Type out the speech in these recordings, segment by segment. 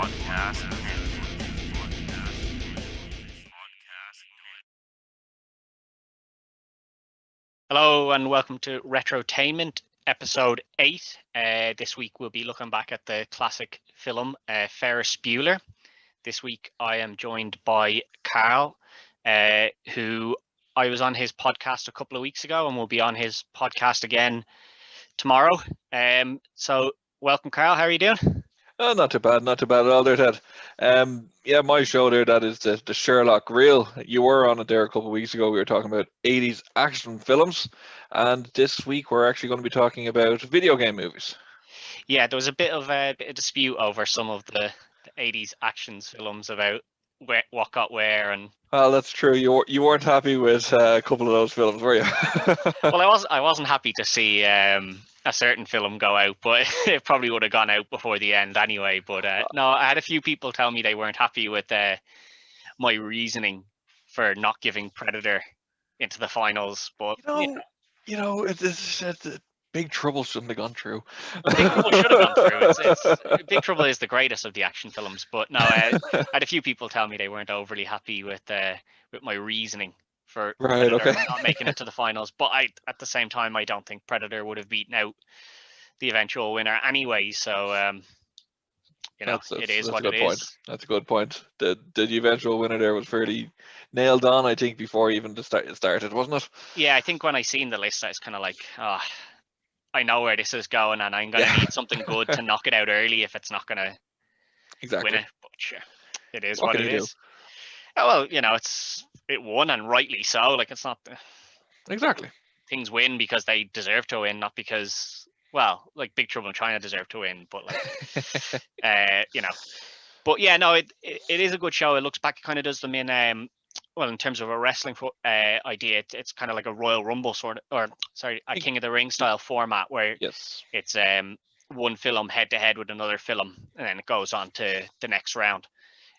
Podcast. Hello and welcome to Retrotainment, episode 8. This week we'll be looking back at the classic film Ferris Bueller. This week I am joined by Carl, who I was on his podcast a couple of weeks ago and will be on his podcast again tomorrow. So welcome, Carl. How are you doing? Oh, not too bad at all there, Ted. Yeah, my show there, that is the Sherlock Reel. You were on it there a couple of weeks ago. We were talking about 80s action films, and this week we're actually going to be talking about video game movies. Yeah, there was a bit of a dispute over some of the 80s actions films about what got where, and Well, that's true. You weren't happy with a couple of those films, were you? well, I wasn't happy to see a certain film go out, but it probably would have gone out before the end anyway. But no, I had a few people tell me they weren't happy with my reasoning for not giving Predator into the finals. But It's Big Trouble shouldn't have gone through. Big Trouble should have gone through. It's Big Trouble is the greatest of the action films. But no, I had a few people tell me they weren't overly happy with my reasoning for Right, Predator okay. not making it to the finals. But at the same time, I don't think Predator would have beaten out the eventual winner anyway. So it is what it is. That's a good point. The eventual winner there was fairly nailed on, I think, before even the started, wasn't it? Yeah, I think when I seen the list, I was kind of like, I know where this is going, and I'm going to need something good to knock it out early if it's not going to win it. But sure, it is what it is. Oh, well, it won, and rightly so. Like, it's not exactly. Things win because they deserve to win, not because, well, like Big Trouble in China deserved to win, but like, But yeah, no, it is a good show. It looks back, it kind of does them in well, in terms of a wrestling idea, it's kind of like a Royal Rumble sort of, or sorry, a King of the Ring style format where it's one film head to head with another film, and then it goes on to the next round.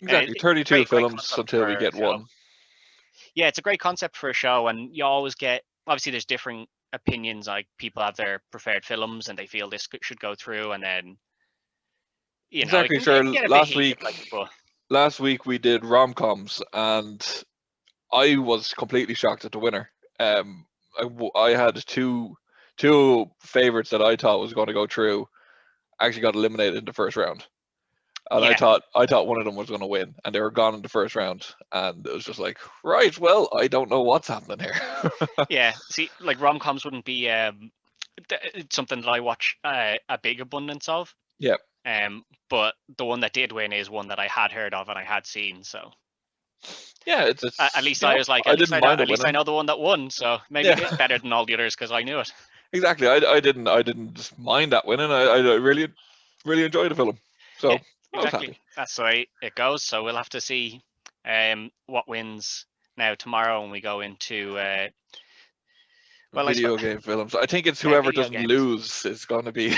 Exactly, 32 films until we get one. Yeah, it's a great concept for a show, and you always get, obviously there's different opinions, like people have their preferred films and they feel this should go through, and then exactly. Sure. Last week we did rom-coms, and I was completely shocked at the winner. I had two favorites that I thought was going to go through, actually got eliminated in the first round, and I thought one of them was going to win, and they were gone in the first round, and it was just like, right, well, I don't know what's happening here. Yeah, see, like rom-coms wouldn't be something that I watch a big abundance of. Yeah. But the one that did win is one that I had heard of and I had seen, so. Yeah, it's at least I was like, at least I know the one that won, so maybe it's better than all the others because I knew it. Exactly, I didn't just mind that winning. I really enjoyed the film. So yeah, exactly, that's the way it goes. So we'll have to see what wins now tomorrow when we go into video game films. I think it's whoever doesn't lose is going to be.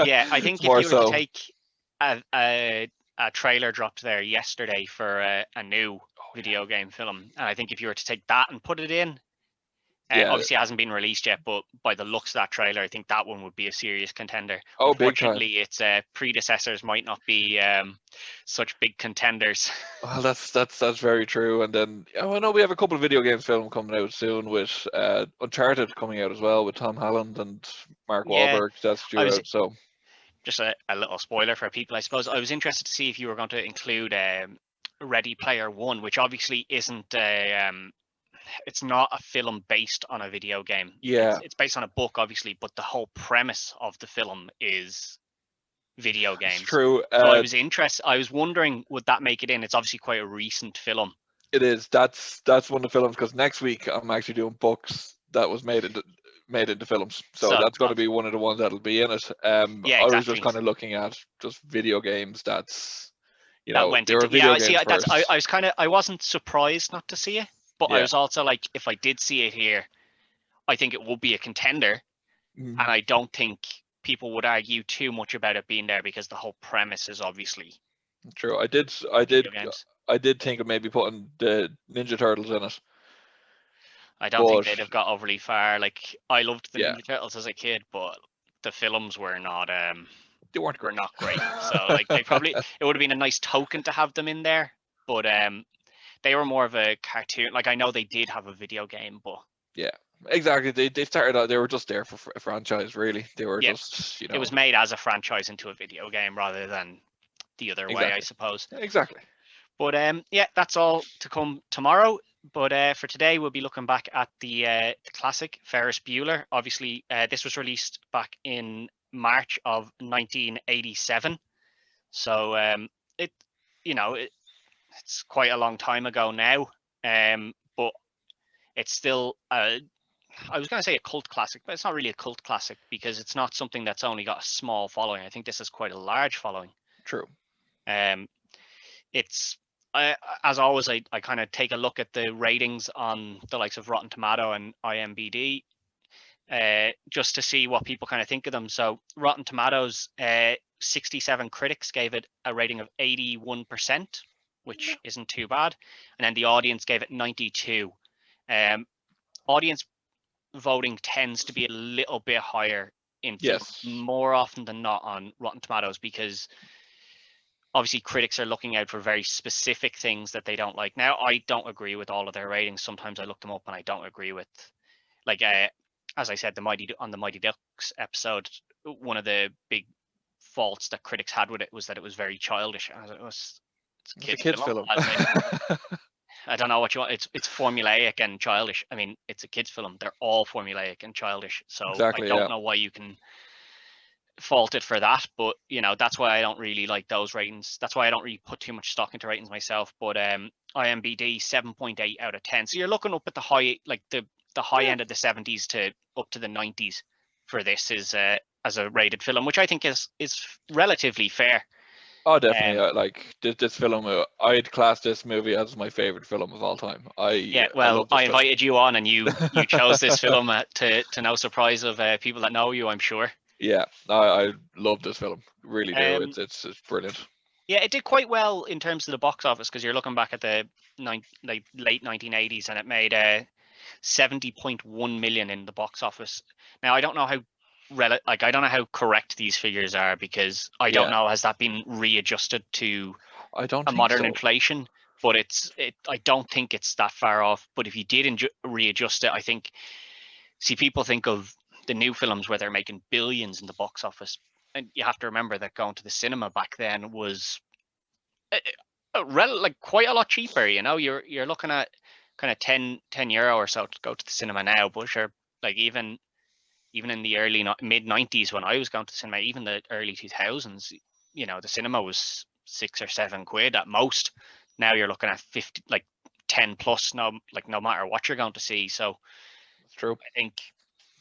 Yeah, I think if you were to take a trailer dropped there yesterday for a new video game film, and I think if you were to take that and put it in, obviously it hasn't been released yet, but by the looks of that trailer, I think that one would be a serious contender. Unfortunately, its predecessors might not be such big contenders. Well, that's very true. And then I know we have a couple of video games film coming out soon, with Uncharted coming out as well, with Tom Holland and Mark Wahlberg. That's due out. So just a little spoiler for people, I suppose. I was interested to see if you were going to include Ready Player One, which obviously isn't it's not a film based on a video game. Yeah, it's based on a book, obviously, but the whole premise of the film is video games. It's true. So I was interested. I was wondering, would that make it in? It's obviously quite a recent film. It is. That's one of the films, because next week I'm actually doing books that was made into films. So that's going to be one of the ones that'll be in it. Yeah, exactly. I was just kind of looking at just video games. That's that went into, video games first. I wasn't surprised not to see it, but I was also like, if I did see it here, I think it would be a contender, and I don't think people would argue too much about it being there because the whole premise is obviously true. I did think of maybe putting the Ninja Turtles in it. I don't think they'd have got overly far. Like, I loved the Ninja Turtles as a kid, but the films were not they weren't were great. not great. So like it would have been a nice token to have them in there, but they were more of a cartoon. Like I know they did have a video game, but yeah, exactly. They started out. They were just there for a franchise, really. They were just, it was made as a franchise into a video game rather than the other way, I suppose. Exactly. But yeah, that's all to come tomorrow. But for today, we'll be looking back at the classic Ferris Bueller. Obviously, this was released back in March of 1987. So it's quite a long time ago now. But it's still I was going to say a cult classic, but it's not really a cult classic because it's not something that's only got a small following. I think this is quite a large following. True. It's as always, I kind of take a look at the ratings on the likes of Rotten Tomato and IMDb just to see what people kind of think of them. So Rotten Tomatoes, 67 critics gave it a rating of 81%, which isn't too bad. And then the audience gave it 92. Audience voting tends to be a little bit higher in films more often than not on Rotten Tomatoes because obviously critics are looking out for very specific things that they don't like. Now, I don't agree with all of their ratings. Sometimes I look them up and I don't agree with, like, as I said, the Mighty Ducks episode, one of the big faults that critics had with it was that it was very childish. It's a kid's film. I don't know what you want. It's formulaic and childish. I mean, it's a kid's film. They're all formulaic and childish. So I don't know why you can fault it for that. But that's why I don't really like those ratings. That's why I don't really put too much stock into ratings myself. But IMDb 7.8 out of 10. So you're looking up at the high, like the high end of the 70s to up to the 90s for this is as a rated film, which I think is relatively fair. Oh, definitely. Like this film, I'd class this movie as my favorite film of all time. I invited you on, and you chose this film to no surprise of people that know you, I'm sure. Yeah, I love this film. Really do. It's brilliant. Yeah, it did quite well in terms of the box office because you're looking back at the late 1980s, and it made 70.1 million in the box office. Now I don't know how I don't know how correct these figures are because I don't know, has that been readjusted to a modern inflation? But I don't think it's that far off. But if you did readjust it, I think, people think of the new films where they're making billions in the box office, and you have to remember that going to the cinema back then was quite a lot cheaper. You're looking at kind of 10 euro or so to go to the cinema now. But sure, like even in the early mid 90s when I was going to the cinema, even the early 2000s, the cinema was 6 or 7 quid at most. Now you're looking at 50, like 10 plus. No matter what you're going to see. So it's true. I think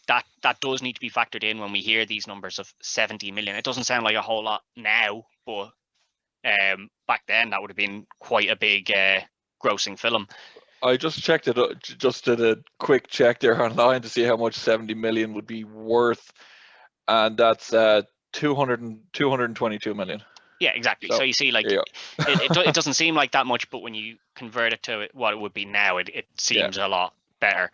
that does need to be factored in when we hear these numbers of 70 million. It doesn't sound like a whole lot now, but back then that would have been quite a big grossing film. I just checked it. Just did a quick check there online to see how much 70 million would be worth, and that's 222 million. Yeah, exactly. So you see, like, it doesn't seem like that much, but when you convert it to what it would be now, it seems a lot better.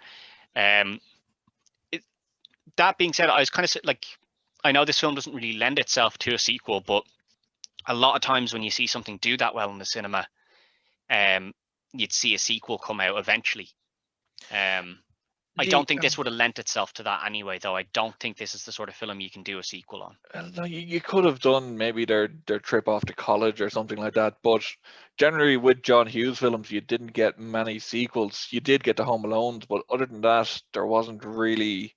That being said, I was kind of like, I know this film doesn't really lend itself to a sequel, but a lot of times when you see something do that well in the cinema, you'd see a sequel come out eventually. I don't think this would have lent itself to that anyway, though. I don't think this is the sort of film you can do a sequel on. No, you could have done maybe their trip off to college or something like that, but generally with John Hughes films, you didn't get many sequels. You did get the Home Alones, but other than that, there wasn't really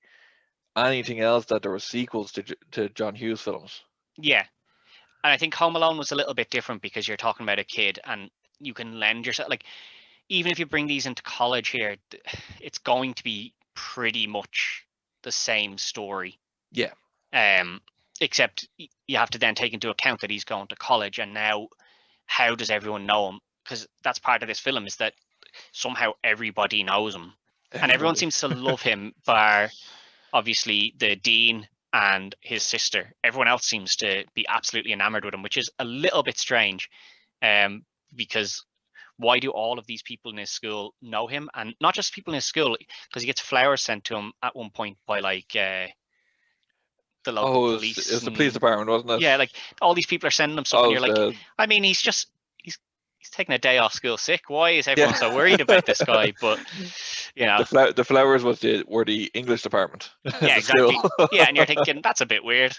anything else that there were sequels to John Hughes films. Yeah, and I think Home Alone was a little bit different because you're talking about a kid, and you can lend yourself, like, even if you bring these into college here, it's going to be pretty much the same story. Yeah. Except you have to then take into account that he's going to college, and now how does everyone know him? Because that's part of this film, is that somehow everybody knows him. And everyone seems to love him, bar obviously the dean and his sister. Everyone else seems to be absolutely enamored with him, which is a little bit strange. Because why do all of these people in his school know him? And not just people in his school, because he gets flowers sent to him at one point by, like, local police. It's the police department, wasn't it? Yeah, like all these people are sending him stuff, and you're like, I mean, he's taking a day off school sick. Why is everyone so worried about this guy? But you know, the flowers were the English department. Yeah, exactly. Yeah, and you're thinking that's a bit weird.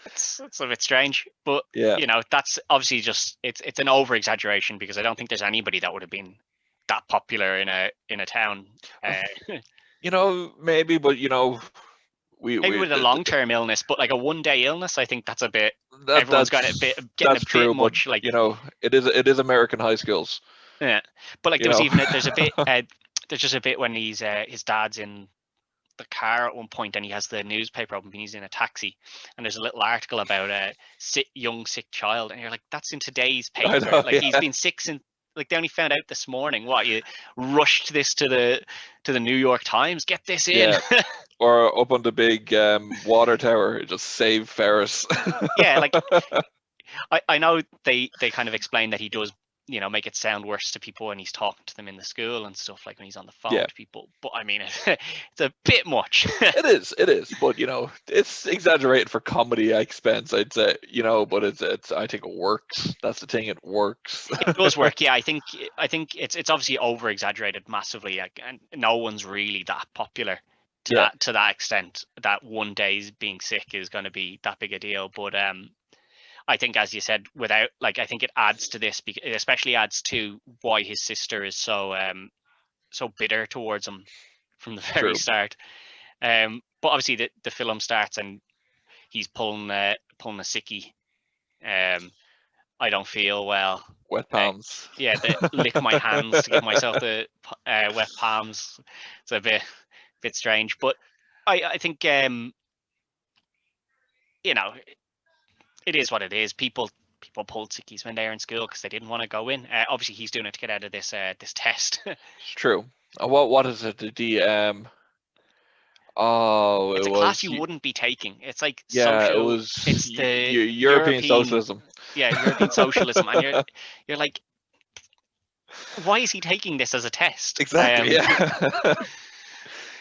It's a bit strange, but you know, that's obviously just it's an over exaggeration, because I don't think there's anybody that would have been that popular in a town. You know, maybe, but you know, maybe with a long-term illness, but like a one-day illness, I think that's a bit. Everyone's got a bit getting a bit much. Like, you know, it is American high schools. Yeah, but like there's a bit. There's just a bit when his dad's in the car at one point, and he has the newspaper open, and he's in a taxi, and there's a little article about a young sick child, and you're like, that's in today's paper. He's been sick since. Like, they only found out this morning. What, you rushed this to the New York Times? Get this in. Yeah. Or up on the big water tower, just save Ferris. Yeah, like I know they kind of explain that he does, you know, make it sound worse to people when he's talking to them in the school and stuff, like when he's on the phone to people. But I mean, it's a bit much. It is. But you know, it's exaggerated for comedy expense, I'd say. You know, but it's I think it works. That's the thing. It works. It does work. Yeah, I think it's obviously over exaggerated massively. Like, and no one's really that popular to that extent. That one day's being sick is going to be that big a deal. But I think, as you said, I think it adds to this, because it especially adds to why his sister is so bitter towards him from the very start. But obviously the film starts and he's pulling a sickie. I don't feel well. Wet palms. Lick my hands to give myself the wet palms. It's a bit strange, but I think you know, it is what it is. People pulled sickies when they were in school because they didn't want to go in. Obviously, he's doing it to get out of this test. It's true. What is it? It's a class you wouldn't be taking. It's like it's the European socialism. Yeah, European socialism, and you're like, why is he taking this as a test? Exactly.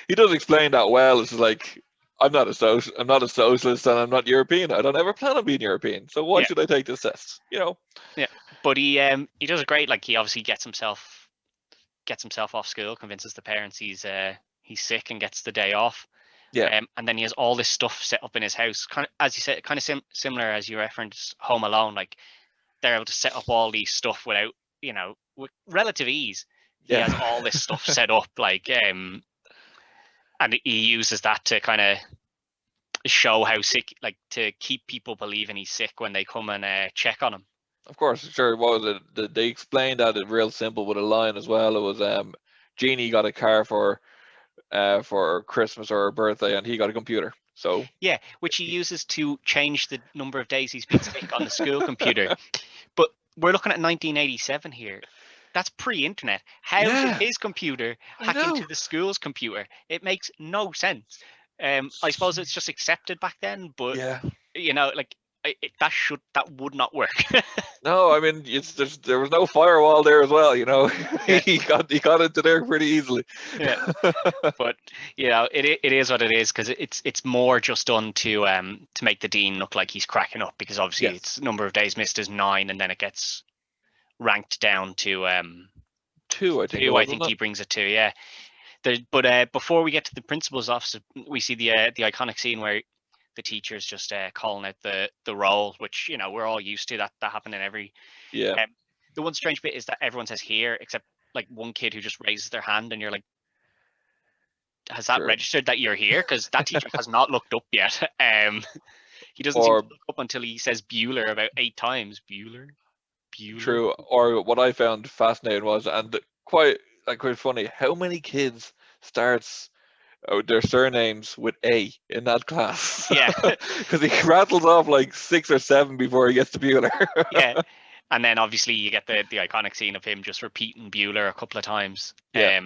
He does explain that well. It's like, I'm not a socialist, and I'm not European. I don't ever plan on being European. So why should I take this test? You know. Yeah, but he does it great. Like, he obviously gets himself off school, convinces the parents he's sick, and gets the day off. Yeah. And then he has all this stuff set up in his house, kind of, as you said, kind of similar as you referenced Home Alone. Like, they're able to set up all these stuff without, you know, with relative ease. He has all this stuff set up, like, and he uses that to kind of show how sick, like, to keep people believing he's sick when they come and check on him. Of course, sure. What was it? They explained that it real simple with a line as well. It was Jeannie got a car for Christmas or her birthday, and he got a computer. So yeah, which he uses to change the number of days he's been sick on the school computer. But we're looking at 1987 here. That's pre-internet. How did his computer hack into the school's computer? It makes no sense. I suppose it's just accepted back then, but you know, like, that would not work. No, I mean, there was no firewall there as well. You know, he got into there pretty easily. Yeah, but you know, it is what it is, because it's more just done to make the dean look like he's cracking up, because obviously its number of days missed is 9, and then it gets ranked down to 2. I think. 2. I think he brings it to. Yeah. But before we get to the principal's office, we see the iconic scene where the teacher's just calling out the roll, which, you know, we're all used to. That happened in every. Yeah. The one strange bit is that everyone says here, except like one kid who just raises their hand, and you're like, has that registered that you're here? Because that teacher has not looked up yet. He doesn't seem to look up until he says Bueller about 8 times. Bueller. True. Or what I found fascinating was, and quite funny, how many kids starts their surnames with A in that class. Yeah. Because he rattles off like 6 or 7 before he gets to Bueller. Yeah. And then obviously you get the iconic scene of him just repeating Bueller a couple of times. Yeah.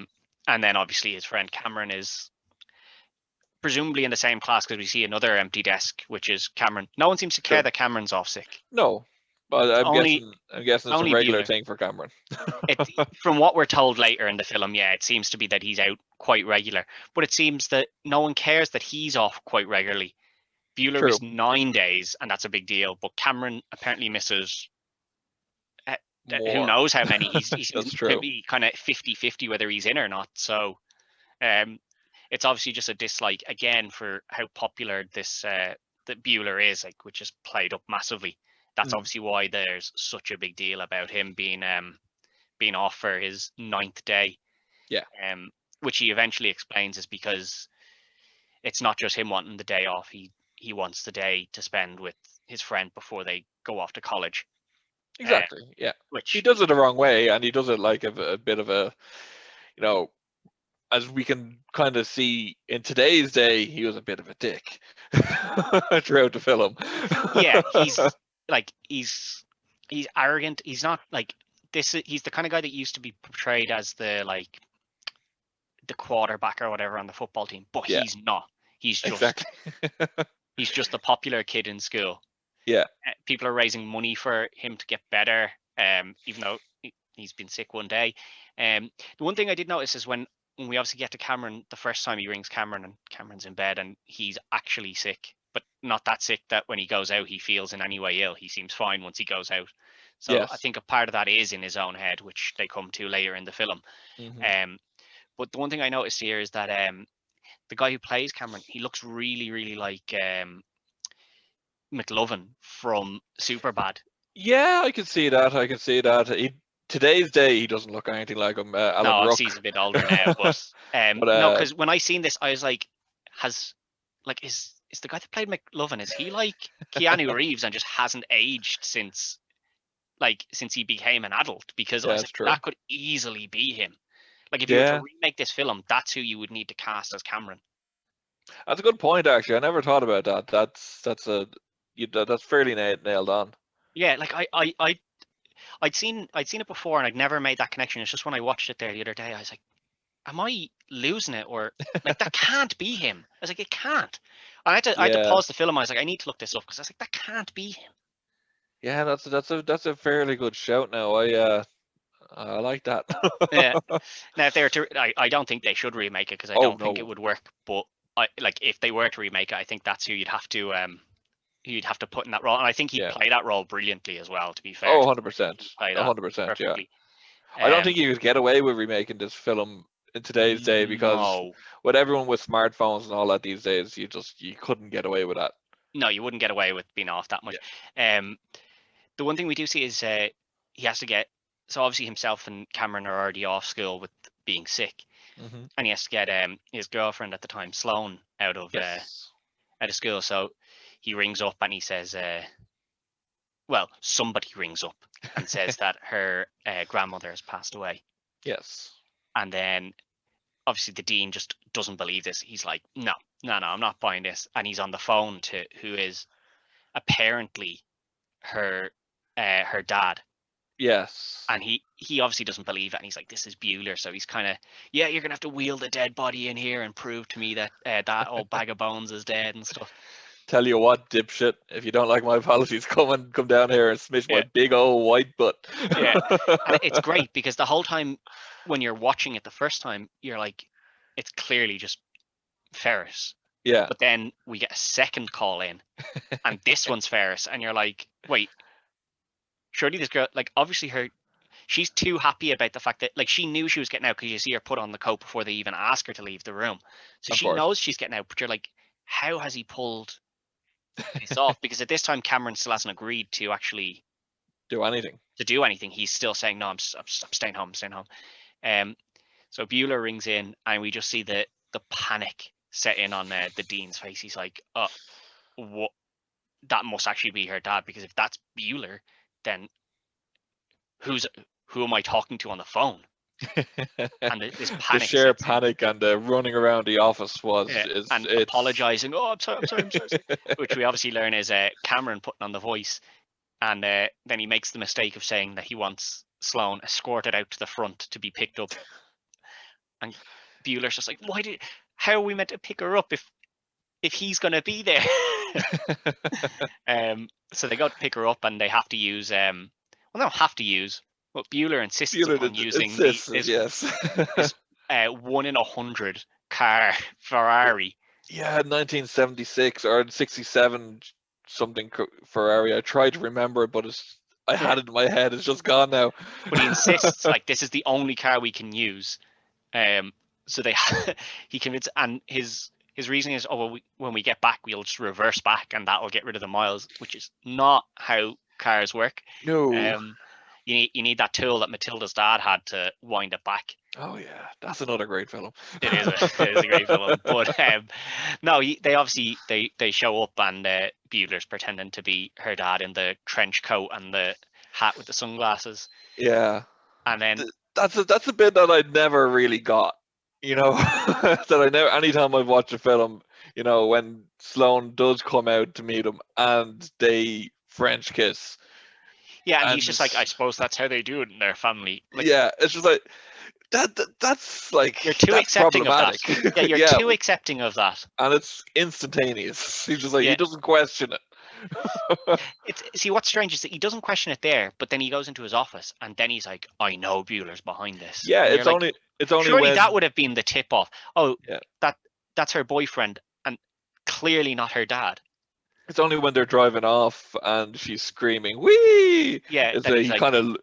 And then obviously his friend Cameron is presumably in the same class, because we see another empty desk, which is Cameron. No one seems to care that Cameron's off sick. No. But I'm guessing it's a regular thing for Cameron. From what we're told later in the film, it seems to be that he's out quite regular. But it seems that no one cares that he's off quite regularly. Bueller is 9 days, and that's a big deal. But Cameron apparently misses who knows how many. He seems to be kind of 50-50 whether he's in or not. So it's obviously just a dislike again for how popular this that Bueller is, like, which is played up massively. That's obviously why there's such a big deal about him being off for his 9th day. Yeah. Which he eventually explains is because it's not just him wanting the day off. He wants the day to spend with his friend before they go off to college. Exactly. Yeah. Which he does it the wrong way, and he does it like a bit of a, as we can kind of see in today's day, he was a bit of a dick throughout the film. Yeah, he's arrogant. He's not like this. He's the kind of guy that used to be portrayed as the quarterback or whatever on the football team, but he's not. He's just he's just a popular kid in school. Yeah, people are raising money for him to get better, even though he's been sick one day. The one thing I did notice is when we obviously get to Cameron, the first time he rings Cameron and Cameron's in bed and he's actually sick, but not that sick that when he goes out he feels in any way ill. He seems fine once he goes out. So I think a part of that is in his own head, which they come to later in the film. But the one thing I noticed here is that the guy who plays Cameron, he looks really, really like McLovin from Superbad. Yeah, I can see that. Today's day, he doesn't look anything like him. Alan Ruck. He's a bit older now, but no, because when I seen this, I was like, is the guy that played McLovin, is he like Keanu Reeves and just hasn't aged since he became an adult? Because I was like, that could easily be him. Like if you were to remake this film, that's who you would need to cast as Cameron. That's a good point, actually. I never thought about that. That's fairly nailed on. Yeah, like I'd seen it before and I'd never made that connection. It's just when I watched it there the other day, I was like, am I losing it? Or like, that can't be him. I was like, it can't. And I had to pause the film. I was like, I need to look this up because I was like, that can't be him. Yeah, that's a fairly good shout now. I like that. Yeah. Now if they were to, I don't think they should remake it because I don't think it would work. But if they were to remake it, I think that's who you'd have to put in that role. And I think he'd play that role brilliantly as well, to be fair. 100%. 100%, yeah. I don't think you could get away with remaking this film in today's day because with everyone with smartphones and all that these days, you couldn't get away with that. No, you wouldn't get away with being off that much. Yeah. The one thing we do see is he has to get, so obviously himself and Cameron are already off school with being sick. And he has to get his girlfriend at the time, Sloane, out of school. So he rings up and he says, somebody rings up and says that her grandmother has passed away. Yes. And then obviously the dean just doesn't believe this. He's like, no, I'm not buying this. And he's on the phone to who is apparently her dad. Yes. And he obviously doesn't believe it. And he's like, this is Bueller. So he's kind of, you're going to have to wheel the dead body in here and prove to me that that old bag of bones is dead and stuff. Tell you what, dipshit, if you don't like my policies, come down here and smash my big old white butt. Yeah. And it's great because the whole time when you're watching it the first time, you're like, it's clearly just Ferris. Yeah. But then we get a second call in and this one's Ferris. And you're like, wait, surely this girl, like, obviously she's too happy about the fact that, like, she knew she was getting out because you see her put on the coat before they even ask her to leave the room. So she knows she's getting out, but you're like, how has he pulled this off? Because at this time, Cameron still hasn't agreed to actually do anything. He's still saying, no, I'm staying home, so Bueller rings in and we just see the panic set in on the dean's face. He's like, oh, what? That must actually be her dad, because if that's Bueller, then who am I talking to on the phone? And this panic, the sheer panic and the running around the office apologizing. Oh, I'm sorry. Which we obviously learn is Cameron putting on the voice, and then he makes the mistake of saying that he wants Sloane escorted out to the front to be picked up. And Bueller's just like, how are we meant to pick her up if he's gonna be there? So they go to pick her up and they have to use they don't have to use, but Bueller insists on using this 1 in 100 car Ferrari. Yeah, 1976 or 67 something Ferrari. I tried to remember it, but I had it in my head. It's just gone now. But he insists like this is the only car we can use. So he convinced, and his reasoning is, oh well, when we get back, we'll just reverse back, and that'll get rid of the miles, which is not how cars work. No. You need that tool that Matilda's dad had to wind it back. Oh yeah, that's another great film. It is a great film, but no, they obviously they show up and Bueller's pretending to be her dad in the trench coat and the hat with the sunglasses. Yeah, and then that's a bit that I never really got. You know, that I never. Anytime I've watched a film, you know, when Sloane does come out to meet him and they French kiss. Yeah, and he's just like, I suppose that's how they do it in their family. Like, yeah, it's just like that's like you're too accepting of that. Yeah, you're too accepting of that. And it's instantaneous. He's just like he doesn't question it. See, what's strange is that he doesn't question it there, but then he goes into his office and then he's like, I know Bueller's behind this. Yeah, it's only surely that would have been the tip off. Oh, yeah. That's her boyfriend and clearly not her dad. It's only when they're driving off and she's screaming, "Wee!" Yeah, it's he like, kind of.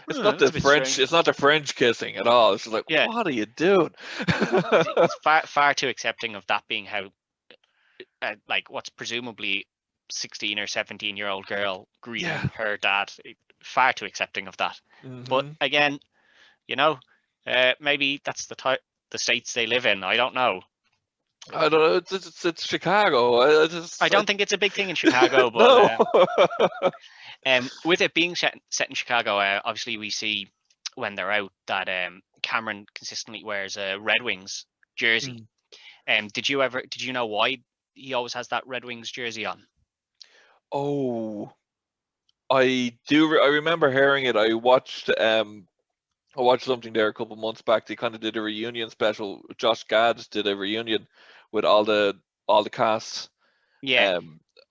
It's not the French. Strange. It's not the French kissing at all. It's just like, what are you doing? It's far too accepting of that being how, like, what's presumably 16 or 17-year-old girl greeting her dad. Far too accepting of that. Mm-hmm. But again, you know, maybe that's the states they live in. I don't know. I don't know. It's Chicago. I don't think it's a big thing in Chicago, but with it being set in Chicago, obviously we see when they're out that Cameron consistently wears a Red Wings jersey. Did you know why he always has that Red Wings jersey on? Oh, I do. I remember hearing it. I watched something there a couple months back. They kind of did a reunion special. Josh Gad did a reunion with all the cast,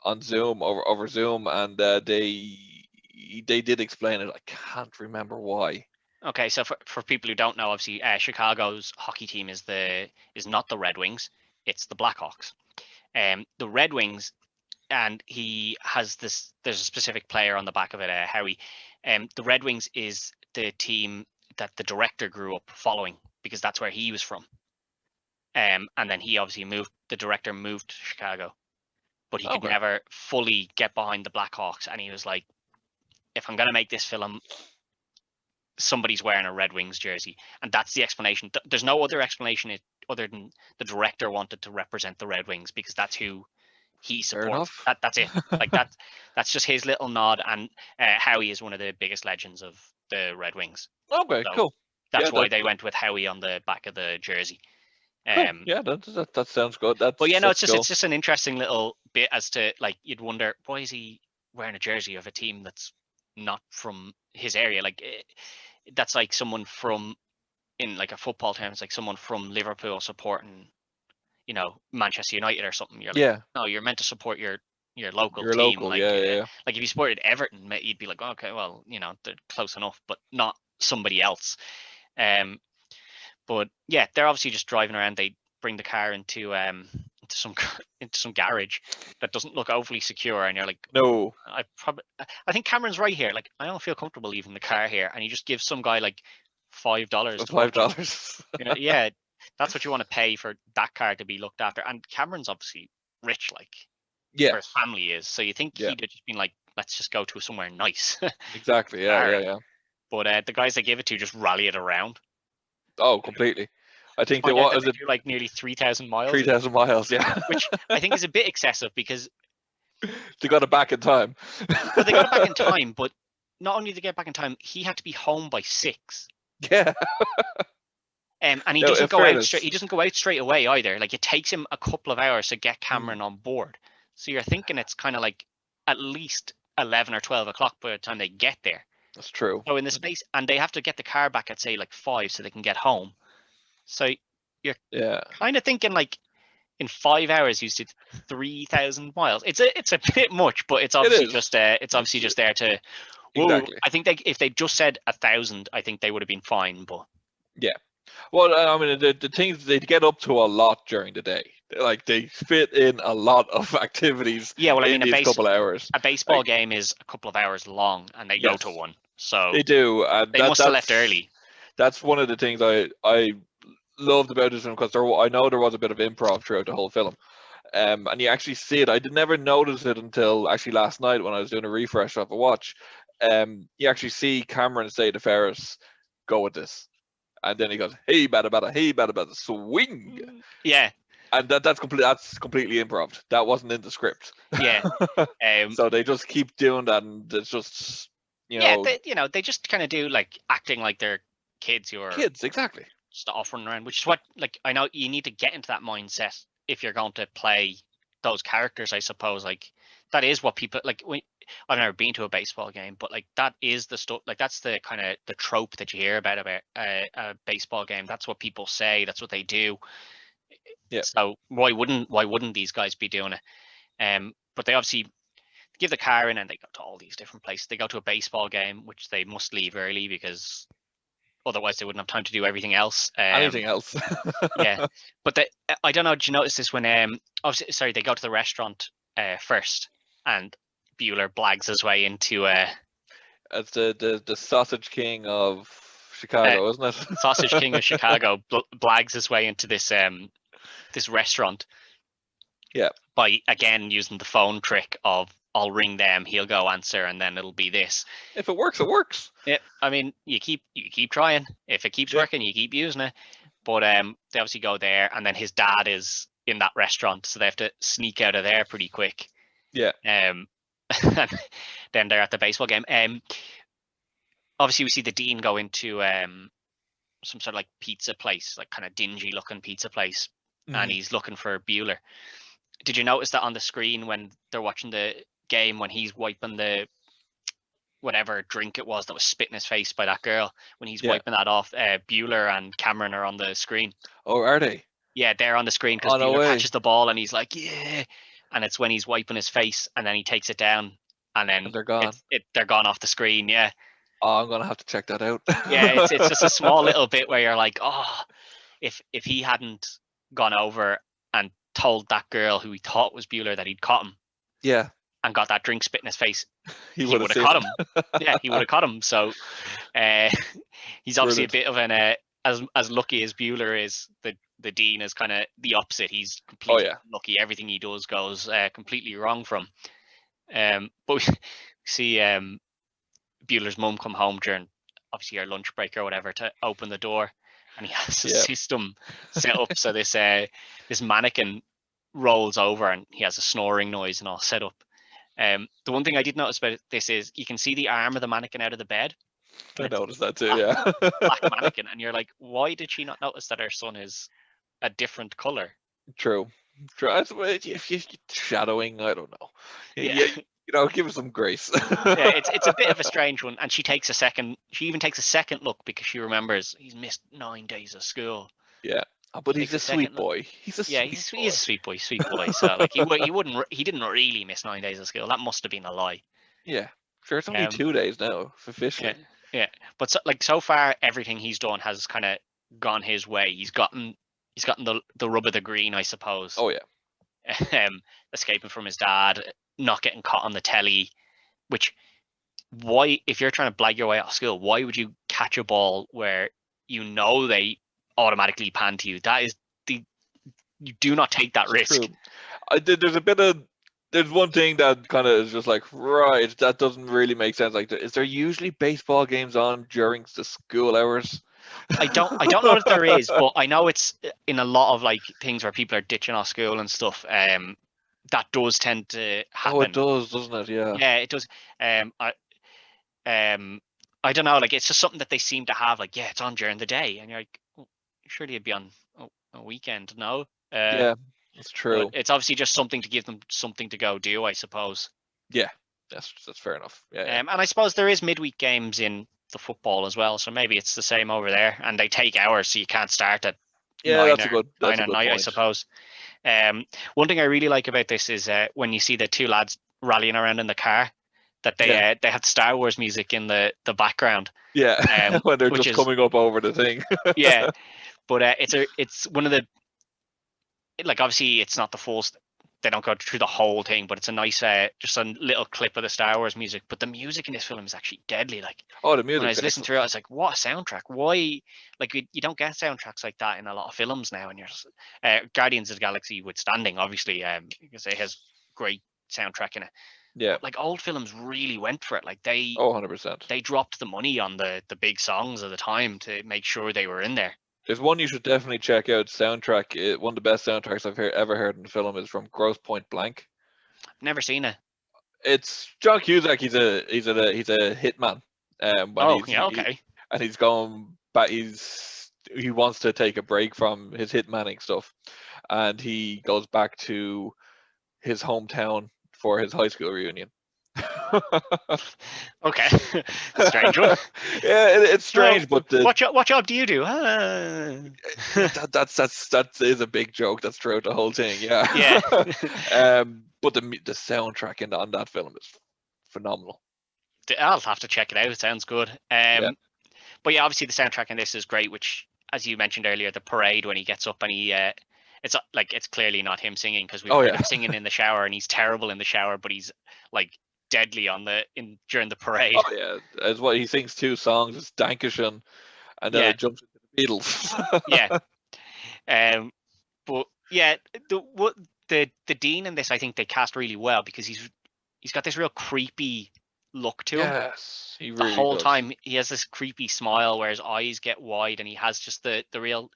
on Zoom over Zoom, and they did explain it. I can't remember why. Okay, so for people who don't know, obviously Chicago's hockey team is not the Red Wings, it's the Blackhawks. The Red Wings, and he has this. There's a specific player on the back of it, Howie. The Red Wings is the team that the director grew up following because that's where he was from. And then he obviously the director moved to Chicago, but he could never fully get behind the Blackhawks. And he was like, if I'm going to make this film, somebody's wearing a Red Wings jersey. And that's the explanation. There's no other explanation other than the director wanted to represent the Red Wings because that's who he supports. That's it. Like that's just his little nod. And Howie is one of the biggest legends of the Red Wings. Okay, so cool. That's why they went with Howie on the back of the jersey. Yeah, that sounds good. But yeah, no, it's just an interesting little bit as to, like, you'd wonder, why is he wearing a jersey of a team that's not from his area? Like, that's like someone from, in like a football term, it's like someone from Liverpool supporting, you know, Manchester United or something. You're like, no, you're meant to support your local team. Local, like, yeah. Like if you supported Everton, you'd be like, okay, well, you know, they're close enough, but not somebody else. But yeah, they're obviously just driving around. They bring the car into some garage that doesn't look overly secure, and you're like, no. I think Cameron's right here. Like, I don't feel comfortable leaving the car here, and he just gives some guy like $5. $5. You know, yeah, that's what you want to pay for that car to be looked after. And Cameron's obviously rich, like, where his family is. So you think he'd have just been like, let's just go to somewhere nice. Exactly. Yeah. But the guys they give it to just rally it around. Oh, completely. I think they want do like nearly 3,000 miles. 3,000 miles, yeah. Which I think is a bit excessive because they got it back in time. Well, they got it back in time, but not only did they get back in time, he had to be home by 6. Yeah. And he doesn't go out straight. He doesn't go out straight away either. Like, it takes him a couple of hours to get Cameron on board. So you're thinking it's kind of like at least 11 or 12 o'clock by the time they get there. That's true. So in the space, and they have to get the car back at say like 5 so they can get home. So you're kind of thinking like in 5 hours you did 3,000 miles. It's a bit much, but it's obviously just there to. Exactly. I think if they just said 1,000, I think they would have been fine. But yeah, well, I mean the things they get up to a lot during the day. Like they fit in a lot of activities. Yeah, well, I mean, couple of hours. A baseball game is a couple of hours long, and they go to one. So they do. They must have left early. That's one of the things I loved about this film, because I know there was a bit of improv throughout the whole film. And you actually see it. I did never notice it until actually last night when I was doing a refresh of a watch. You actually see Cameron say to Ferris, "Go with this," and then he goes, "Hey, bada, hey, bada, swing." Yeah. And that's completely improv. That wasn't in the script. Yeah. So they just keep doing that, and it's just they just kind of do like acting like they're kids who are exactly just off running around, which is what, like, I know you need to get into that mindset if you're going to play those characters, I suppose. Like, that is what people like. I've never been to a baseball game, but like that is the stuff. Like, that's the kind of the trope that you hear about a baseball game. That's what people say. That's what they do. Yeah. So why wouldn't these guys be doing it? But they obviously give the car in and they go to all these different places. They go to a baseball game, which they must leave early because otherwise they wouldn't have time to do everything else. Anything else? Yeah, but I don't know. Did you notice this when obviously, sorry, they go to the restaurant first, and Bueller blags his way into it's the Sausage King of Chicago, isn't it? Sausage King of Chicago blags his way into this this restaurant. Yeah. By again using the phone trick of, I'll ring them, he'll go answer, and then it'll be this. If it works, it works. Yeah, I mean, you keep trying. If it keeps working, you keep using it. But they obviously go there, and then his dad is in that restaurant, so they have to sneak out of there pretty quick. Yeah. And then they're at the baseball game. Obviously we see the dean go into some sort of like pizza place, like kind of dingy looking pizza place, and he's looking for Bueller. Did you notice that on the screen when they're watching the game, when he's wiping the whatever drink it was that was spit in his face by that girl, when he's wiping that off, Bueller and Cameron are on the screen. Oh, are they? Yeah, they're on the screen because Bueller catches the ball and he's like, yeah, and it's when he's wiping his face and then he takes it down and then they're gone. They're gone off the screen. Yeah. Oh, I'm gonna have to check that out. Yeah, it's just a small little bit where you're like, oh, if he hadn't gone over and told that girl who he thought was Bueller that he'd caught him, yeah, and got that drink spit in his face, he would have caught him. Yeah, he would have caught him. So he's obviously a bit of an as lucky as Bueller is. The dean is kind of the opposite. He's completely lucky. Everything he does goes completely wrong from. But we see Bueller's mum come home during obviously her lunch break or whatever to open the door, and he has a system set up so this mannequin rolls over and he has a snoring noise and all set up. The one thing I did notice about this is you can see the arm of the mannequin out of the bed. I noticed that too. Yeah, black mannequin, and you're like, why did she not notice that her son is a different color? True. If you're shadowing, I don't know. Yeah. Give her some grace. Yeah, it's a bit of a strange one, and she even takes a second look because she remembers he's missed 9 days of school. Yeah, but he's a sweet boy. He's a sweet boy. So like he didn't really miss 9 days of school. That must have been a lie. Yeah, sure. It's only 2 days now officially. Yeah. But so far everything he's done has kind of gone his way. He's gotten the rub of the green, I suppose. Oh yeah. Escaping from his dad, not getting caught on the telly, which why, if you're trying to blag your way out of school, why would you catch a ball where they automatically pan to you? That is you do not take that risk. There's one thing that kind of is just like, right, that doesn't really make sense. Like, is there usually baseball games on during the school hours? I don't know if there is, but I know it's in a lot of like things where people are ditching off school and stuff. That does tend to happen. Oh, it does, doesn't it? Yeah. Yeah, it does. I don't know. Like, it's just something that they seem to have. Like, yeah, it's on during the day, and you're like, oh, surely it'd be on a weekend. No. Yeah, that's true. It's obviously just something to give them something to go do, I suppose. Yeah, that's fair enough. Yeah. And I suppose there is midweek games in the football as well, so maybe it's the same over there, and they take hours, so you can't start at 9 at night, I suppose. One thing I really like about this is when you see the two lads rallying around in the car, that they have Star Wars music in the background. Yeah, when they're just coming up over the thing. Yeah, but it's one of the. like obviously it's not the full. They don't go through the whole thing, but it's a nice, just a little clip of the Star Wars music. But the music in this film is actually deadly. Like, the music. When I was listening through it, I was like, "What a soundtrack! Why? Like, you don't get soundtracks like that in a lot of films now." And you're just, Guardians of the Galaxy withstanding, obviously, because it has great soundtrack in it. Yeah. But, like, old films really went for it. Like 100%. They dropped the money on the big songs of the time to make sure they were in there. There's one you should definitely check out. Soundtrack. One of the best soundtracks I've ever heard in a film is from Grosse Pointe Blank. Never seen it. It's John Cusack. He's a hitman. Okay. And he's going back. He wants to take a break from his hitmanning stuff, and he goes back to his hometown for his high school reunion. Okay. Strange one. Yeah, it's strange, but what job do you do? that is a big joke that's throughout the whole thing. Yeah. But the soundtrack on that film is phenomenal. I'll have to check it out. It sounds good. But yeah, obviously the soundtrack in this is great. Which, as you mentioned earlier, the parade when he gets up and he, it's clearly not him singing because we've heard him singing in the shower, and he's terrible in the shower, but he's like deadly during the parade. Oh yeah, as what he sings 2 songs, it's Dankeschön, and then it jumps into the Beatles. Yeah. But yeah, the Dean in this, I think they cast really well because he's got this real creepy look to him. Yes, he the really whole does. time he has this creepy smile where his eyes get wide, and he has just the real,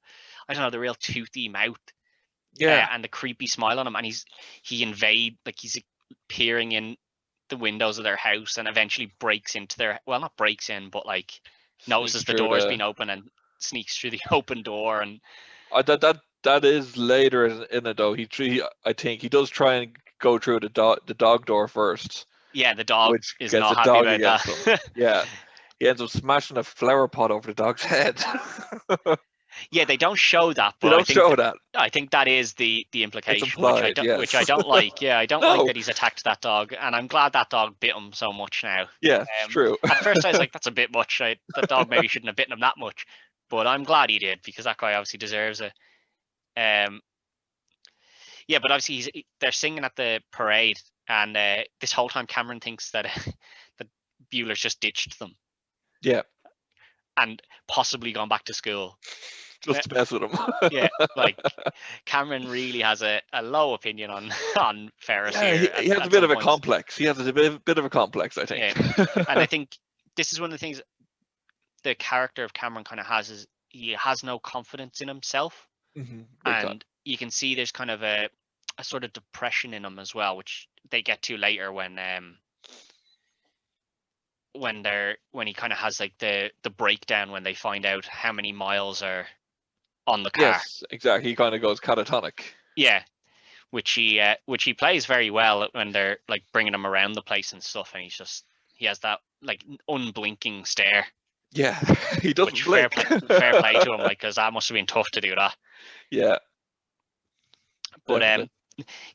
I don't know, the real toothy mouth. Yeah. And the creepy smile on him, and he's peering in the windows of their house, and eventually breaks into not breaks in, but like notices the door's been open and sneaks through the open door. And that is later in it though. I think he does try and go through the dog door first. Yeah, the dog which is gets not a happy dog about against that. him. Yeah, he ends up smashing a flower pot over the dog's head. Yeah, they don't show that, but they don't show that. I think that is the implication, implied, which I don't like. Yeah, I don't like that he's attacked that dog, and I'm glad that dog bit him so much now. Yeah, it's true. At first I was like, that's a bit much. That dog maybe shouldn't have bitten him that much, but I'm glad he did because that guy obviously deserves it. Yeah, but obviously they're singing at the parade, and this whole time Cameron thinks that that Bueller's just ditched them. Yeah. And possibly gone back to school. Just to mess with him. Yeah, like Cameron really has a low opinion on Ferris here. He has a bit of a complex. He has a bit of a complex, I think. Yeah. And I think this is one of the things the character of Cameron kind of has is he has no confidence in himself. Mm-hmm. And you can see there's kind of a sort of depression in him as well, which they get to later when he kind of has like the breakdown when they find out how many miles are on the car. Yes, exactly. He kind of goes catatonic. Yeah, which he plays very well when they're like bringing him around the place and stuff, and he has that like unblinking stare. Yeah, he doesn't blink. Fair play to him, like, because that must have been tough to do that. Yeah. But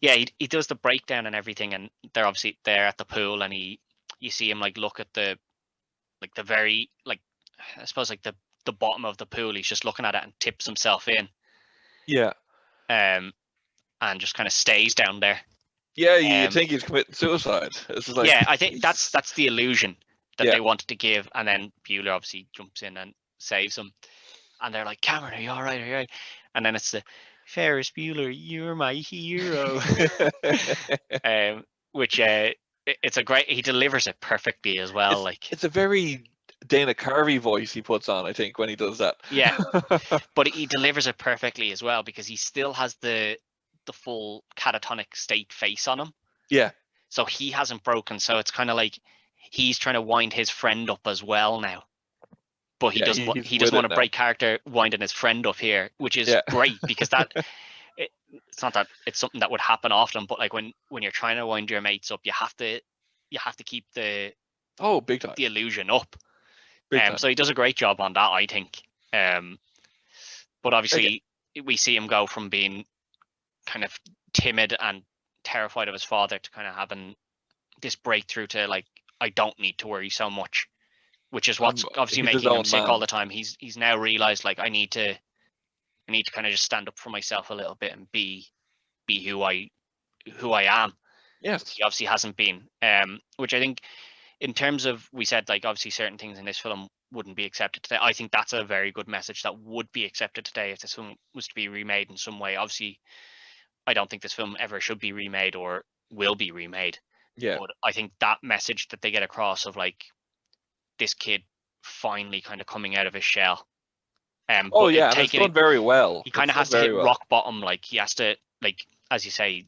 yeah, he does the breakdown and everything, and they're obviously there at the pool, and you see him like look at the very, like, I suppose like the bottom of the pool. He's just looking at it and tips himself in. Yeah. And just kind of stays down there. Yeah, you think he's committing suicide. Like, yeah, I think that's the illusion that they wanted to give, and then Bueller obviously jumps in and saves him, and they're like, "Cameron, are you all right? Are you all right?" And then it's the Ferris Bueller, you're my hero. Which it's a great. He delivers it perfectly as well. It's a very Dana Carvey voice he puts on, I think, when he does that. Yeah, but he delivers it perfectly as well because he still has the full catatonic state face on him. Yeah. So he hasn't broken. So it's kind of like he's trying to wind his friend up as well now. But he doesn't. He doesn't want to break character winding his friend up here, which is great because it's not that it's something that would happen often. But like when you're trying to wind your mates up, you have to keep the big time the illusion up. Big so he does a great job on that, I think. But obviously we see him go from being kind of timid and terrified of his father to kind of having this breakthrough to like, I don't need to worry so much, which is what's obviously making him sick all the time. He's now realized like I need to kind of just stand up for myself a little bit and be be who I am. Yes. He obviously hasn't been. Which I think, in terms of, we said like obviously certain things in this film wouldn't be accepted today. I think that's a very good message that would be accepted today if this film was to be remade in some way. Obviously, I don't think this film ever should be remade or will be remade. Yeah. But I think that message that they get across of like this kid finally kind of coming out of his shell. And it's done very well. He kind of has to hit rock bottom. Like he has to, like, as you say,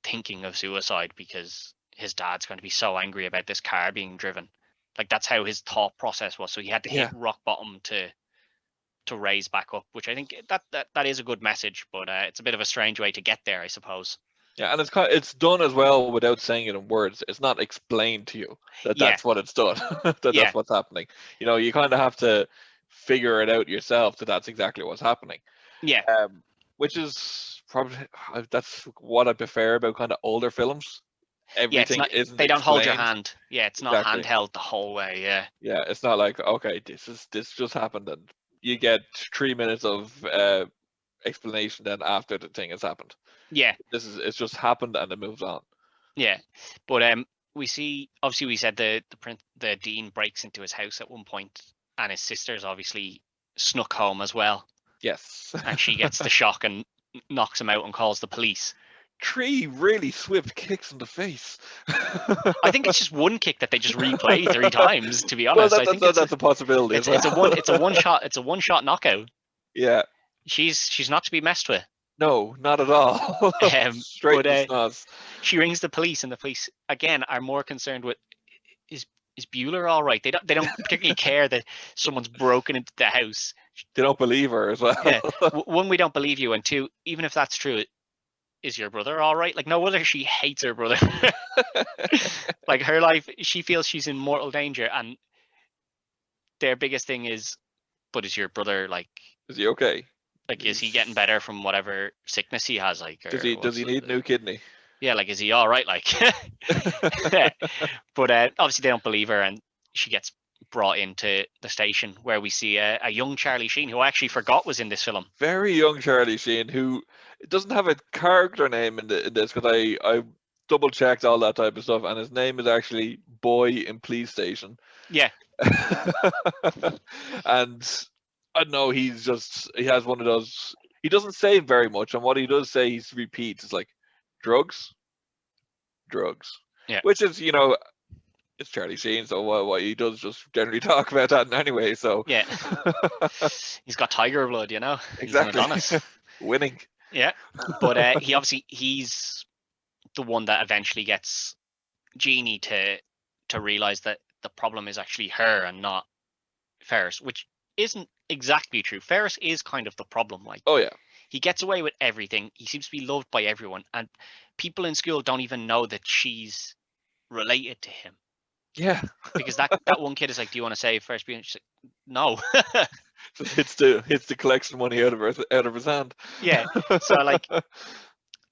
thinking of suicide because his dad's going to be so angry about this car being driven. Like that's how his thought process was. So he had to hit rock bottom to raise back up, which I think that is a good message, but it's a bit of a strange way to get there, I suppose. Yeah, and it's done as well without saying it in words. It's not explained to you that's what it's done. That's what's happening. You know, you kind of have to figure it out yourself that's exactly what's happening. Yeah. Which is probably, that's what I prefer about kind of older films. Everything isn't they don't explained. hold your hand. Yeah, it's not handheld the whole way. Yeah. Yeah, it's not like, okay, this just happened and you get 3 minutes of explanation then after the thing has happened. Yeah. It's just happened and it moves on. Yeah. But we see, obviously we said the dean breaks into his house at one point and his sister's obviously snuck home as well. Yes. And she gets the shock and knocks him out and calls the police. 3 really swift kicks in the face. I think it's just one kick that they just replay 3 times, to be honest. I think that's a possibility. It's a one shot knockout. Yeah. She's not to be messed with. No, not at all. Straight to snaz. She rings the police, and the police again are more concerned with is Bueller all right? They don't particularly care that someone's broken into the house. They don't believe her as well. Yeah. One, we don't believe you, and 2, even if that's true, is your brother all right? Like, no wonder she hates her brother. Like her life, she feels she's in mortal danger, and their biggest thing is, but is your brother like? Is he okay? Like, is he getting better from whatever sickness he has? Like, does he need a new kidney? Yeah, like, is he all right? Like, but obviously they don't believe her, and she gets brought into the station where we see a young Charlie Sheen, who I actually forgot was in this film. Very young Charlie Sheen, who doesn't have a character name in this, because I double checked all that type of stuff, and his name is actually Boy in Police Station. Yeah. And I don't know, he has one of those, he doesn't say very much, and what he does say, he repeats, it's like, drugs. Yeah. Which is, you know, it's Charlie Sheen, so what he does just generally talk about that anyway, so. Yeah. He's got tiger blood, you know? Exactly. Winning. Yeah. But he's the one that eventually gets Jeannie to realize that the problem is actually her and not Ferris, which isn't exactly true. Ferris is kind of the problem. Like, oh yeah, he gets away with everything. He seems to be loved by everyone, and people in school don't even know that she's related to him. Yeah, because that one kid is like, "Do you want to save Ferris Bueller?" She's like, "No." It's the collection money out of his hand. Yeah. So like,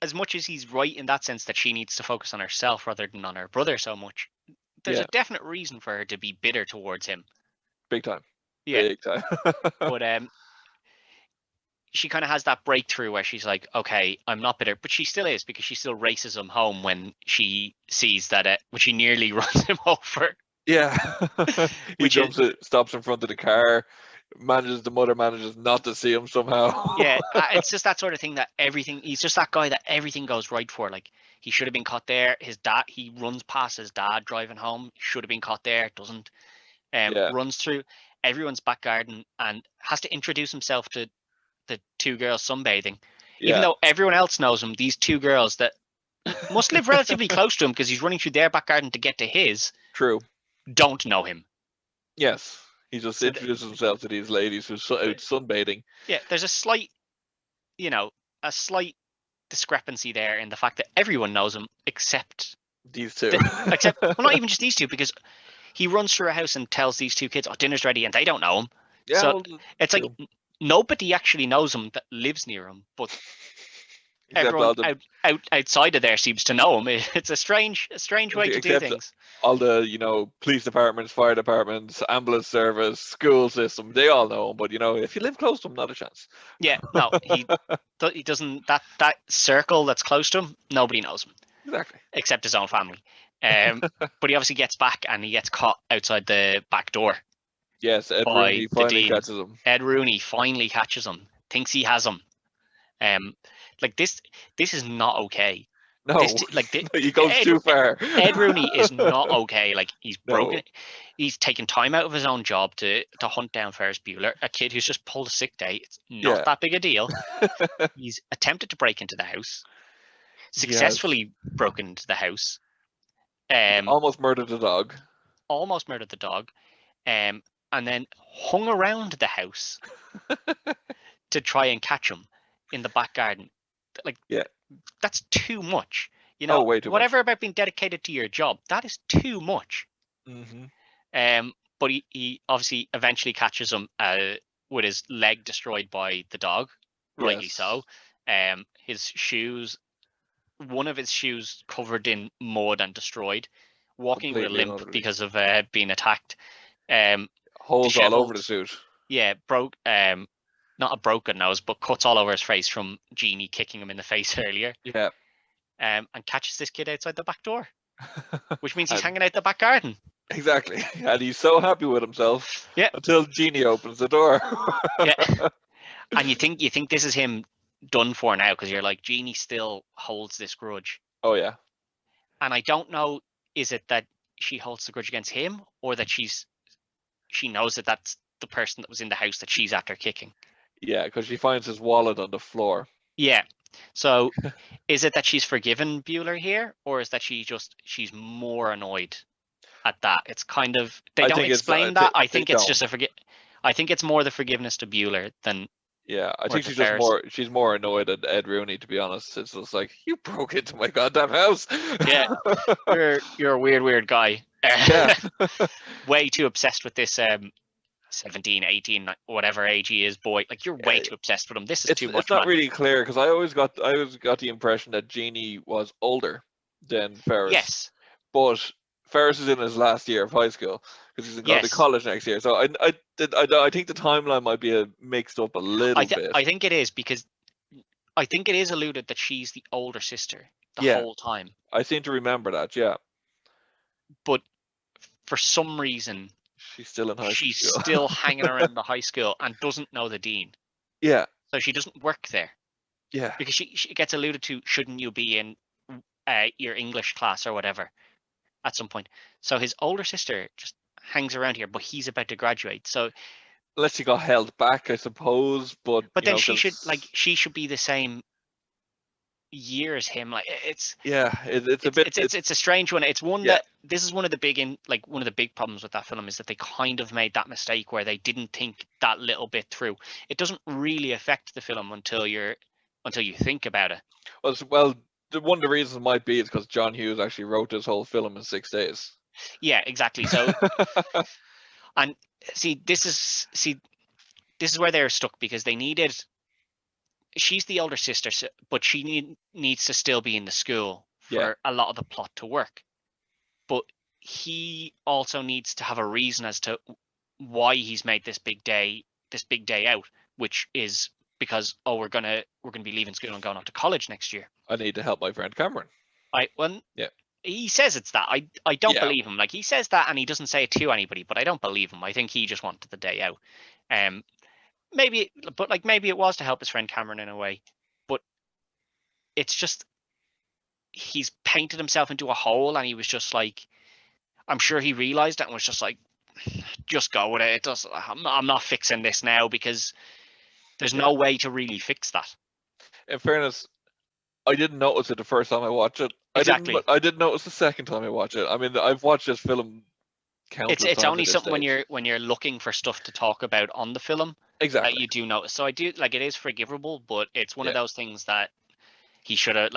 as much as he's right in that sense that she needs to focus on herself rather than on her brother so much, there's a definite reason for her to be bitter towards him. Big time. Yeah. Big time. But she kind of has that breakthrough where she's like, okay, I'm not bitter, but she still is, because she still races him home when she sees that when she nearly runs him over. Yeah. He stops in front of the car. The mother manages not to see him somehow. Yeah, it's just that sort of thing that he's just that guy that everything goes right for. Like, he should have been caught there. His dad, he runs past his dad driving home. Should have been caught there. Doesn't. Runs through everyone's back garden and has to introduce himself to the 2 girls sunbathing. Even though everyone else knows him, these 2 girls that must live relatively close to him because he's running through their back garden to get to his. True. Don't know him. Yes. He just introduces himself to these ladies who's out sunbathing. Yeah, there's a slight discrepancy there in the fact that everyone knows him except these 2. Well, not even just these 2, because he runs through a house and tells these 2 kids, "Oh, dinner's ready," and they don't know him. Yeah, so it's like nobody actually knows him that lives near him, but everyone outside of there seems to know him. It's a strange way to do things. all the police departments, fire departments, ambulance service, school system, they all know him. But if you live close to him, not a chance. Yeah, no, he doesn't. That circle that's close to him, nobody knows him. Exactly. Except his own family. But he obviously gets back and he gets caught outside the back door. Yes, Ed Rooney finally catches him. Ed Rooney finally catches him. Thinks he has him. Like this is not okay. No, he goes too far. Ed Rooney is not okay. Like he's broken. No. He's taken time out of his own job to hunt down Ferris Bueller, a kid who's just pulled a sick day. It's not that big a deal. He's attempted to break into the house, successfully broken into the house. Almost murdered the dog. And then hung around the house to try and catch him in the back garden. Like, that's too much. Way too whatever much. About being dedicated to your job, that is too much. Mm-hmm. But he obviously eventually catches him with his leg destroyed by the dog, rightly so. His shoes, one of his shoes covered in mud and destroyed, walking with a limp because of being attacked. Holes all over the suit. Yeah, broke. Not a broken nose, but cuts all over his face from Jeannie kicking him in the face earlier. Yeah. And catches this kid outside the back door, which means he's hanging out the back garden. Exactly, and he's so happy with himself. Yeah. Until Jeannie opens the door. Yeah. And you think this is him done for now, because you're like, Jeannie still holds this grudge. Oh yeah. And I don't know, is it that she holds the grudge against him, or that she knows that that's the person that was in the house that she's after kicking? Yeah, because she finds his wallet on the floor. Yeah. So is it that she's forgiven Bueller here, or is that she's more annoyed at that? It's kind of, they don't explain that. I think it's just I think it's more the forgiveness to Bueller than. Yeah, I think she's more annoyed at Ed Rooney, to be honest. It's just like, you broke into my goddamn house. Yeah, you're a weird guy. Yeah. Way too obsessed with this 17, 18, whatever age he is, boy. Like, you're way too obsessed with him. This is too much. It's not really clear, because I always got the impression that Jeannie was older than Ferris. Yes. But Ferris is in his last year of high school, because he's going to college next year. So I think the timeline might be mixed up a little bit. I think it is, because I think it is alluded that she's the older sister the whole time. I seem to remember that, yeah. But for some reason, she's still in high school. She's still hanging around the high school and doesn't know the dean. Yeah. So she doesn't work there. Yeah. Because she gets alluded to, shouldn't you be in your English class or whatever at some point. So his older sister just hangs around here, but he's about to graduate. So unless she got held back, I suppose. But then she should be the same year as him. Like, it's a strange one. It's one that this is one of the big problems with that film, is that they kind of made that mistake where they didn't think that little bit through. It doesn't really affect the film until you think about it. Well, one of the reasons might be is because John Hughes actually wrote this whole film in 6 days. Yeah, exactly. So, and this is where they're stuck, because they needed. She's the older sister, but she needs to still be in the school for a lot of the plot to work. But he also needs to have a reason as to why he's made this big day out, which is because we're gonna be leaving school and going off to college next year. I need to help my friend Cameron. He says it's that. I don't believe him. Like, he says that and he doesn't say it to anybody, but I don't believe him. I think he just wanted the day out. Maybe it was to help his friend Cameron in a way, but it's just, he's painted himself into a hole, and he was just like, I'm sure he realized it and was just like, just go with it. I'm not fixing this now, because there's no way to really fix that. In fairness, I didn't notice it the first time I watched it. Exactly. I didn't notice the second time I watched it. I mean, I've watched this film countless times. It's only something when you're looking for stuff to talk about on the film. Exactly. That you do notice. So I do, like, it is forgivable, but it's one of those things that he should have,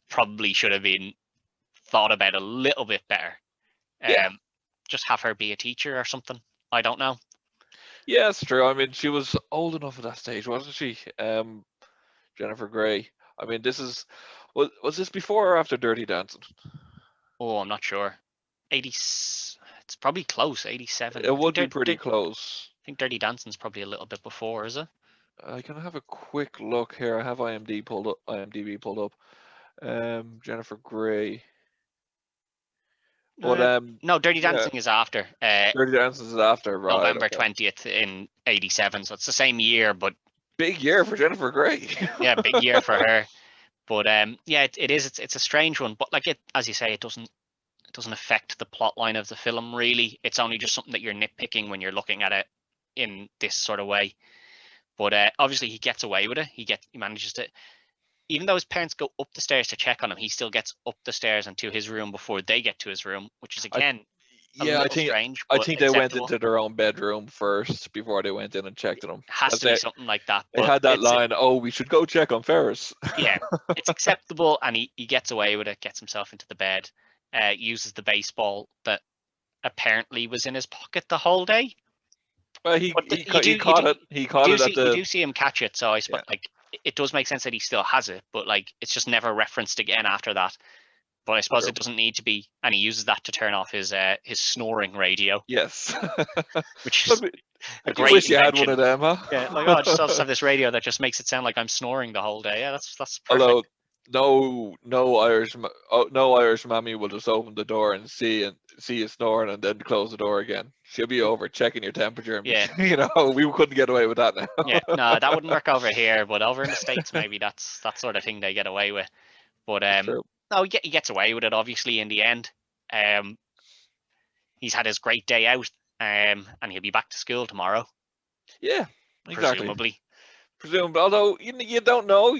probably should have been thought about a little bit better. Just have her be a teacher or something. I don't know. Yeah, it's true. I mean, she was old enough at that stage, wasn't she? Jennifer Grey. I mean, was this before or after Dirty Dancing? Oh, I'm not sure. 80. It's probably close. 87. It would be pretty close. I think Dirty Dancing's probably a little bit before, is it? I can have a quick look here. I have IMDb pulled up. Jennifer Grey. But no, Dirty Dancing is after. Dirty Dancing is after, right? November 20th in 87, so it's the same year, but big year for Jennifer Grey. Yeah, big year for her. But yeah, it is. It's a strange one, but like as you say, it doesn't affect the plot line of the film really. It's only just something that you're nitpicking when you're looking at it in this sort of way. But obviously he gets away with it. He manages to, even though his parents go up the stairs to check on him, he still gets up the stairs and to his room before they get to his room, which is again strange. I think they went into their own bedroom first before they went in and checked on him. Has to be something like that. They had that line, "Oh, we should go check on Ferris." Yeah, it's acceptable, and he gets away with it. Gets himself into the bed. Uses the baseball that apparently was in his pocket the whole day. Well, he caught it. He caught it. You do see him catch it, so I suppose it does make sense that he still has it, but like it's just never referenced again after that. But I suppose it doesn't need to be, and he uses that to turn off his snoring radio. Yes, which is a great. I wish you had one of them, huh? Yeah, like I just have this radio that just makes it sound like I'm snoring the whole day. Yeah, that's perfect. Although no Irish mammy will just open the door and see you snoring and then close the door again. She'll be over checking your temperature. Yeah, we couldn't get away with that now. Yeah, no, that wouldn't work over here, but over in the States maybe that's that sort of thing they get away with. But no, he gets away with it obviously in the end. He's had his great day out, and he'll be back to school tomorrow. Yeah, exactly. Presumably, although you don't know.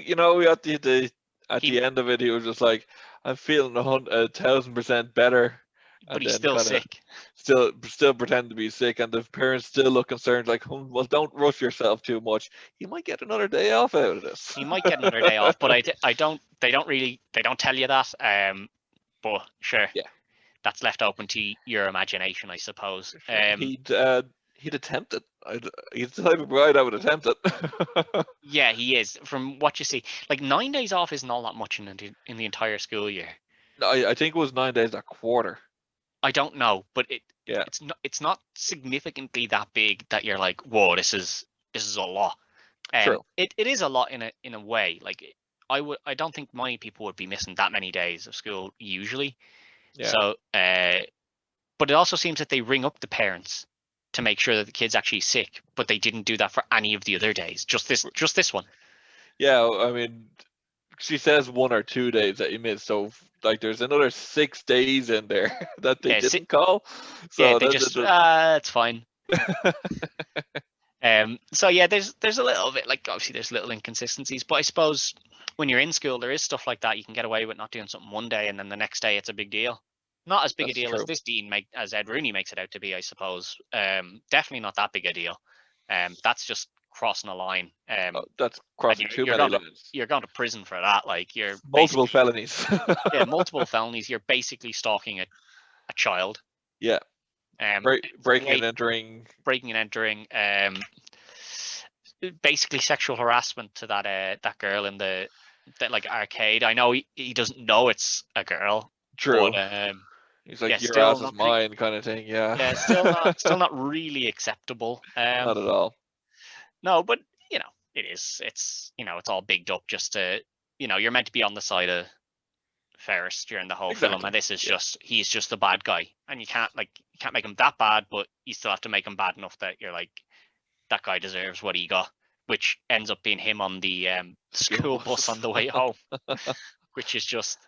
At the end of it, he was just like, "I'm feeling 1,000% better." But he's still sick. Still pretend to be sick, and the parents still look concerned, like, "Well, don't rush yourself too much. You might get another day off out of this." He might get another day off, but I don't. They don't tell you that. But sure, yeah, that's left open to your imagination, I suppose. He'd attempt it. He's the type of bride I would attempt it. Yeah, he is. From what you see, like 9 days off isn't all that much in the entire school year. I think it was 9 days a quarter. I don't know, but it's not significantly that big that you're like, whoa, this is a lot. True. It is a lot in a way. Like I don't think many people would be missing that many days of school usually. Yeah. So but it also seems that they ring up the parents to make sure that the kid's actually sick, but they didn't do that for any of the other days. Just this one. Yeah, I mean, she says 1 or 2 days that you missed, so like there's another 6 days in there that they didn't call. So yeah, they it's fine. So yeah, there's a little bit, like obviously there's little inconsistencies, but I suppose when you're in school there is stuff like that. You can get away with not doing something one day and then the next day it's a big deal. Not as big a deal as this dean as Ed Rooney makes it out to be, I suppose. Definitely not that big a deal. That's just crossing a line. That's crossing too many lines. You're going to prison for that. Like you're multiple felonies. Yeah, multiple felonies. You're basically stalking a child. Yeah. Breaking and entering. Basically sexual harassment to that girl in that like arcade. I know he doesn't know it's a girl. True. But, he's like, your ass is mine, kind of thing. Yeah. Yeah, still not really acceptable. Not at all. No, but it is. It's it's all bigged up just to you're meant to be on the side of Ferris during the whole film, and this is he's just the bad guy, and you can't make him that bad, but you still have to make him bad enough that you're like, that guy deserves what he got, which ends up being him on the school bus on the way home, which is just.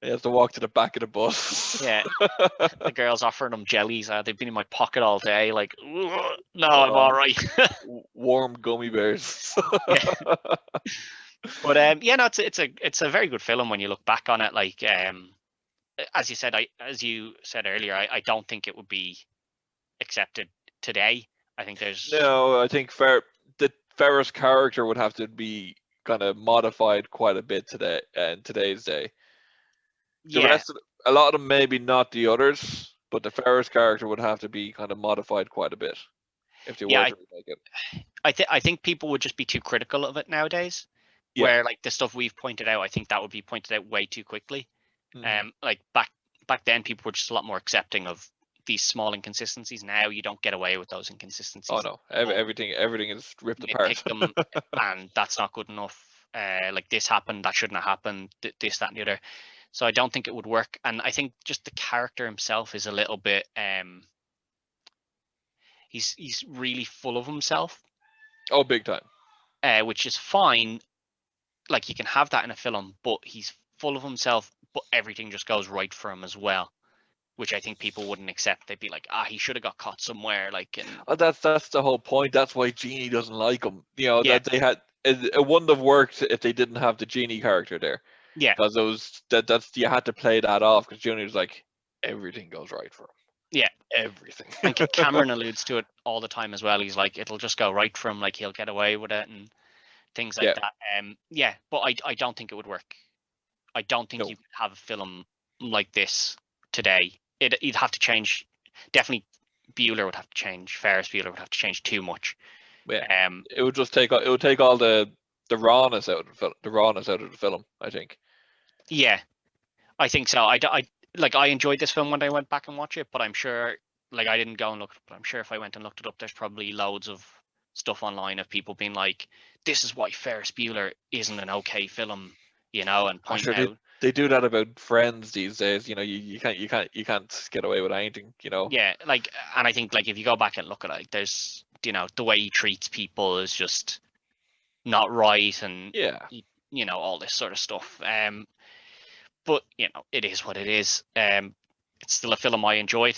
He has to walk to the back of the bus. Yeah, the girl's offering him jellies. They've been in my pocket all day. Like, no, I'm all right. Warm gummy bears. Yeah. But no, it's a very good film when you look back on it. Like, as you said earlier, I don't think it would be accepted today. I think there's I think the Ferris character would have to be kind of modified quite a bit today in today's day. The rest of a lot of them, maybe not the others, but the Ferris character would have to be kind of modified quite a bit if they were to remake it. I think people would just be too critical of it nowadays. Yeah. Where like the stuff we've pointed out, I think that would be pointed out way too quickly. Mm-hmm. Like back then people were just a lot more accepting of these small inconsistencies. Now you don't get away with those inconsistencies. Oh no, everything is ripped apart. Them, and that's not good enough. Like this happened, that shouldn't have happened. This, that, and the other. So I don't think it would work. And I think just the character himself is a little bit. He's really full of himself. Oh, big time. Which is fine. Like you can have that in a film, but he's full of himself. But everything just goes right for him as well, which I think people wouldn't accept. They'd be like, he should have got caught somewhere. Like, and that's the whole point. That's why Genie doesn't like him. You know, yeah. that they had it wouldn't have worked if they didn't have the Genie character there. Yeah, because that's you had to play that off because Junior's like everything goes right for him. Yeah, everything. And Cameron alludes to it all the time as well. He's like, it'll just go right for him. Like he'll get away with it and things like that. Yeah, but I don't think it would work. I don't think you could have a film like this today. You'd have to change. Definitely, Bueller would have to change. Ferris Bueller would have to change too much. Yeah. It would just take all the rawness out of the film. I think. Yeah, I think so. I enjoyed this film when I went back and watched it, but I'm sure, like, I didn't go and look, but I'm sure if I went and looked it up, there's probably loads of stuff online of people being like, this is why Ferris Bueller isn't an okay film, you know, and point out. They do that about Friends these days, you know. You can't get away with anything, you know. Yeah, like, and I think, like, if you go back and look at it, like, there's, you know, the way he treats people is just not right, and you know, all this sort of stuff. But you know, it is what it is. It's still a film I enjoyed.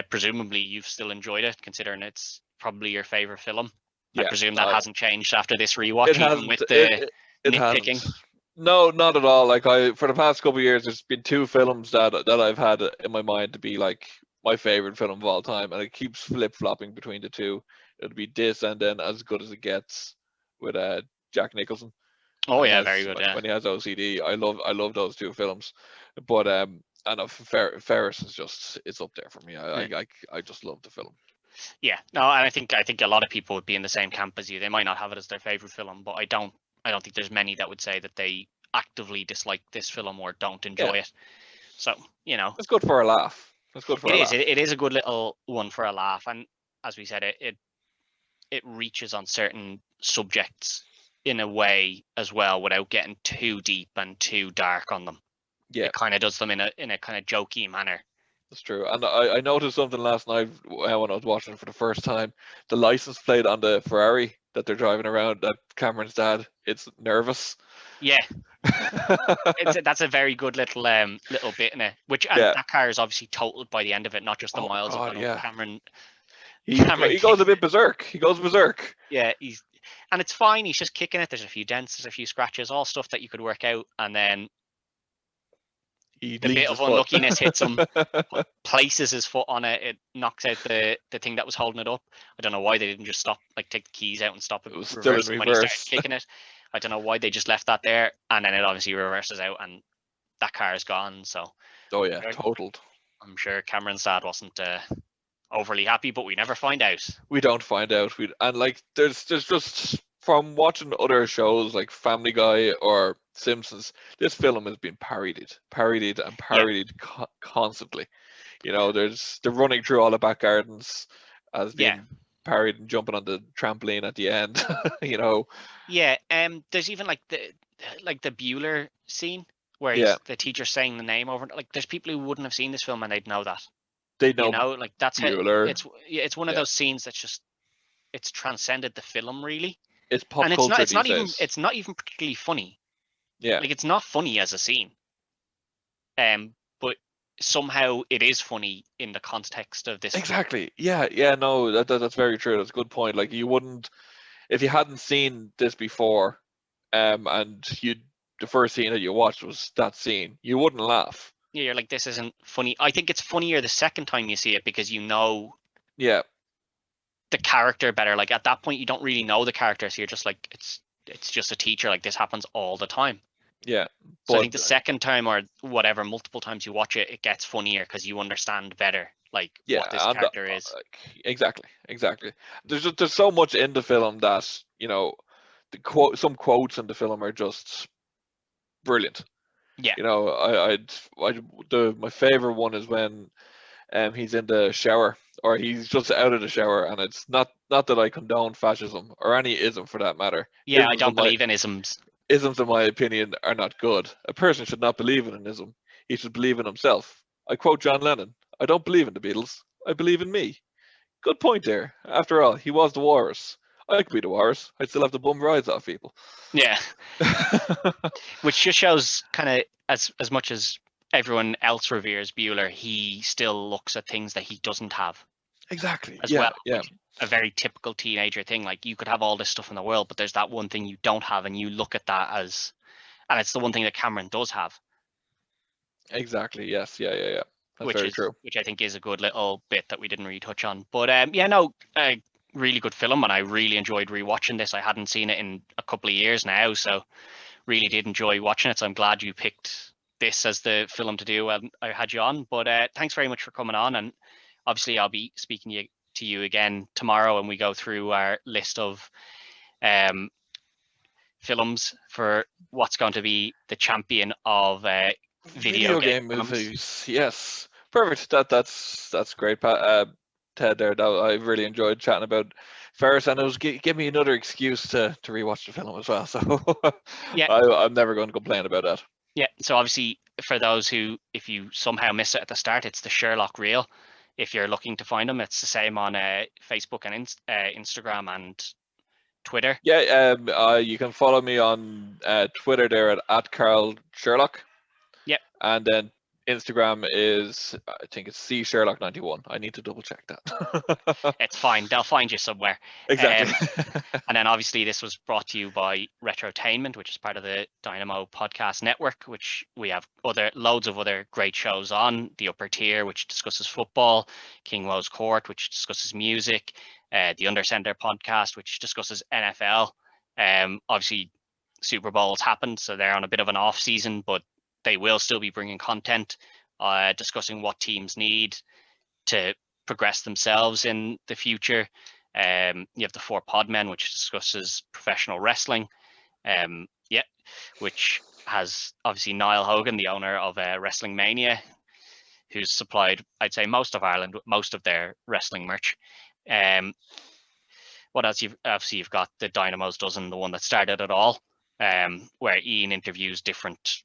Presumably, you've still enjoyed it, considering it's probably your favorite film. I presume that hasn't changed after this rewatch, even with the nitpicking. No, not at all. Like for the past couple of years, there's been two films that I've had in my mind to be like my favorite film of all time, and it keeps flip flopping between the two. It'll be this and then As Good as It Gets with Jack Nicholson. Oh yeah, very good. When he has OCD, I love those two films. But and Ferris is just, it's up there for me. I just love the film. Yeah, no, and I think a lot of people would be in the same camp as you. They might not have it as their favorite film, but I don't think there's many that would say that they actively dislike this film or don't enjoy it. So, you know, it's good for a laugh. It is a good little one for a laugh, and as we said, it reaches on certain subjects in a way as well without getting too deep and too dark on them. Yeah, it kind of does them in a kind of jokey manner. That's true. And I noticed something last night when I was watching it for the first time. The license plate on the Ferrari that they're driving around, that Cameron's dad, it's nervous. Yeah. That's a very good little bit in it. That car is obviously totaled by the end of it, not just the miles of Cameron. He goes a bit berserk. He goes berserk. Yeah, and it's fine. He's just kicking it. There's a few dents, there's a few scratches, all stuff that you could work out, and then the bit of unluckiness hits him, places his foot on it, it knocks out the thing that was holding it up. I don't know why they didn't just stop, like take the keys out and stop it. It was still in reverse when he started kicking it. I don't know why they just left that there, and then it obviously reverses out, and that car is gone. So, totaled. I'm sure Cameron's dad wasn't overly happy, but we never find out. We don't find out. And like, there's just, from watching other shows like Family Guy or Simpsons, this film has been parodied constantly. You know, there's the running through all the back gardens as being parodied and jumping on the trampoline at the end. You know. Yeah. There's even like the Bueller scene where the teacher saying the name over. Like, there's people who wouldn't have seen this film and they'd know that. They know. You know, like that's Bueller. It's one of those scenes that's just, it's transcended the film really. It's pop culture. It's not even particularly funny. Yeah. Like, it's not funny as a scene. But somehow it is funny in the context of this. Exactly. Film. Yeah. No, that's very true. That's a good point. Like, you wouldn't, if you hadn't seen this before, and the first scene that you watched was that scene, you wouldn't laugh. Yeah, you're like, this isn't funny. I think it's funnier the second time you see it because you know. Yeah. The character better. Like, at that point you don't really know the character, so you're just like, it's just a teacher. Like, this happens all the time. Yeah. So I think the second time or whatever, multiple times you watch it, it gets funnier because you understand better, like, what this character is. Exactly. There's so much in the film that, you know, some quotes in the film are just brilliant. Yeah. You know, my favorite one is when he's in the shower, or he's just out of the shower, and it's not that I condone fascism or any ism for that matter. Yeah, I don't believe in isms. Isms, in my opinion, are not good. A person should not believe in an ism. He should believe in himself. I quote John Lennon: "I don't believe in the Beatles. I believe in me." Good point there. After all, he was the walrus. I could be the walrus. I'd still have to bum rides off people. Yeah. Which just shows kind of as much as everyone else reveres Bueller, he still looks at things that he doesn't have. Exactly. As well. A very typical teenager thing. Like, you could have all this stuff in the world, but there's that one thing you don't have, and you look at that as, and it's the one thing that Cameron does have. Exactly. Yes. Yeah. That's very true. Which I think is a good little bit that we didn't really touch on. But yeah, no, really good film, and I really enjoyed rewatching this. I hadn't seen it in a couple of years now, so really did enjoy watching it. So I'm glad you picked this as the film to do. I had you on, but thanks very much for coming on. And obviously, I'll be speaking to you again tomorrow, and we go through our list of films for what's going to be the champion of video game movies. Yes, perfect. That's great, Ted. There, I really enjoyed chatting about Ferris, and it was give me another excuse to rewatch the film as well. So yeah, I'm never going to complain about that. Yeah. So obviously, for those who, if you somehow miss it at the start, it's the Sherlock reel. If you're looking to find them, it's the same on Facebook and Instagram and Twitter. Yeah, you can follow me on Twitter there at Carl Sherlock. Yep. And then Instagram is, I think it's CSherlock91. I need to double check that. It's fine. They'll find you somewhere. Exactly. And then obviously this was brought to you by Retrotainment, which is part of the Dynamo podcast network, which we have loads of other great shows on. The Upper Tier, which discusses football. King Woe's Court, which discusses music. The Under Center podcast, which discusses NFL. Obviously, Super Bowl's happened, so they're on a bit of an off season, but they will still be bringing content, discussing what teams need to progress themselves in the future. You have the Four Podmen, which discusses professional wrestling. Which has obviously Niall Hogan, the owner of Wrestling Mania, who's supplied, I'd say, most of Ireland with most of their wrestling merch. What else? You've got the Dynamo's Dozen, the one that started it all, where Ian interviews different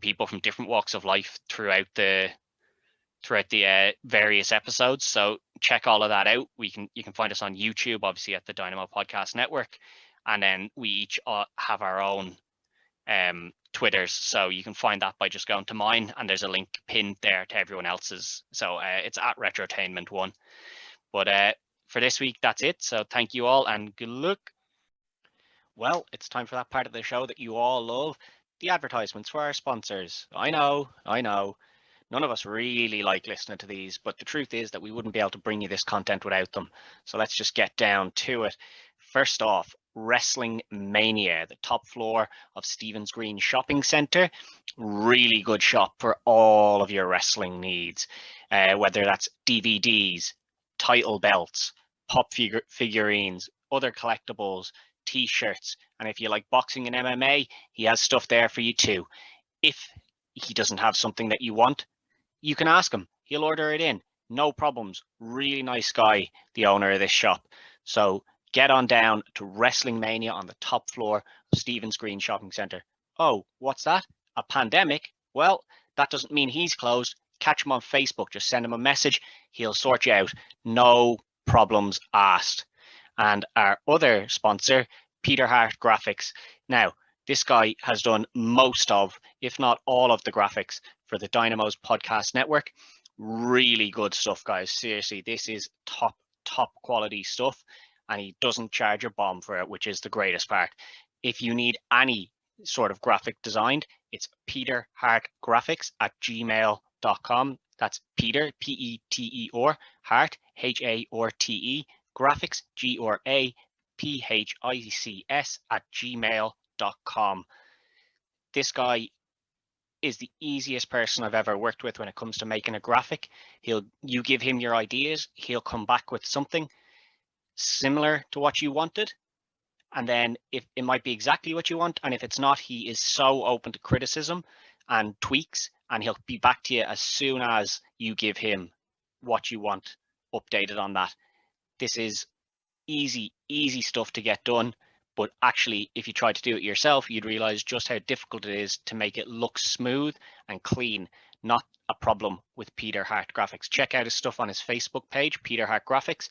people from different walks of life throughout the various episodes. So check all of that out. You can find us on YouTube, obviously, at the Dynamo Podcast Network, and then we each have our own Twitters. So you can find that by just going to mine, and there's a link pinned there to everyone else's. So it's at Retrotainment1. But for this week, that's it. So thank you all, and good luck. Well, it's time for that part of the show that you all love. The advertisements for our sponsors. I know. None of us really like listening to these, but the truth is that we wouldn't be able to bring you this content without them. So let's just get down to it. First off, Wrestling Mania, the top floor of Stephen's Green Shopping Centre. Really good shop for all of your wrestling needs, whether that's DVDs, title belts, pop figurines, other collectibles, t-shirts, and if you like boxing and MMA, he has stuff there for you too. If he doesn't have something that you want, you can ask him. He'll order it in. No problems. Really nice guy, the owner of this shop. So get on down to Wrestling Mania on the top floor of Stephen's Green Shopping Centre. Oh, what's that? A pandemic? Well, that doesn't mean he's closed. Catch him on Facebook. Just send him a message. He'll sort you out. No problems asked. And our other sponsor, Peter Hart Graphics. Now, this guy has done most of, if not all of the graphics for the Dynamo's podcast network. Really good stuff, guys. Seriously, this is top quality stuff, and he doesn't charge a bomb for it, which is the greatest part. If you need any sort of graphic designed, it's peterhartgraphics@gmail.com. That's Peter, Peter, Hart, Harte, graphics, graphics@gmail.com. This guy is the easiest person I've ever worked with when it comes to making a graphic. You give him your ideas, he'll come back with something similar to what you wanted, and then if it might be exactly what you want, and if it's not, he is so open to criticism and tweaks, and he'll be back to you as soon as you give him what you want updated on that. This is easy stuff to get done, but actually if you try to do it yourself, you'd realize just how difficult it is to make it look smooth and clean. Not a problem with Peter Hart Graphics. Check out his stuff on his Facebook page, Peter Hart Graphics.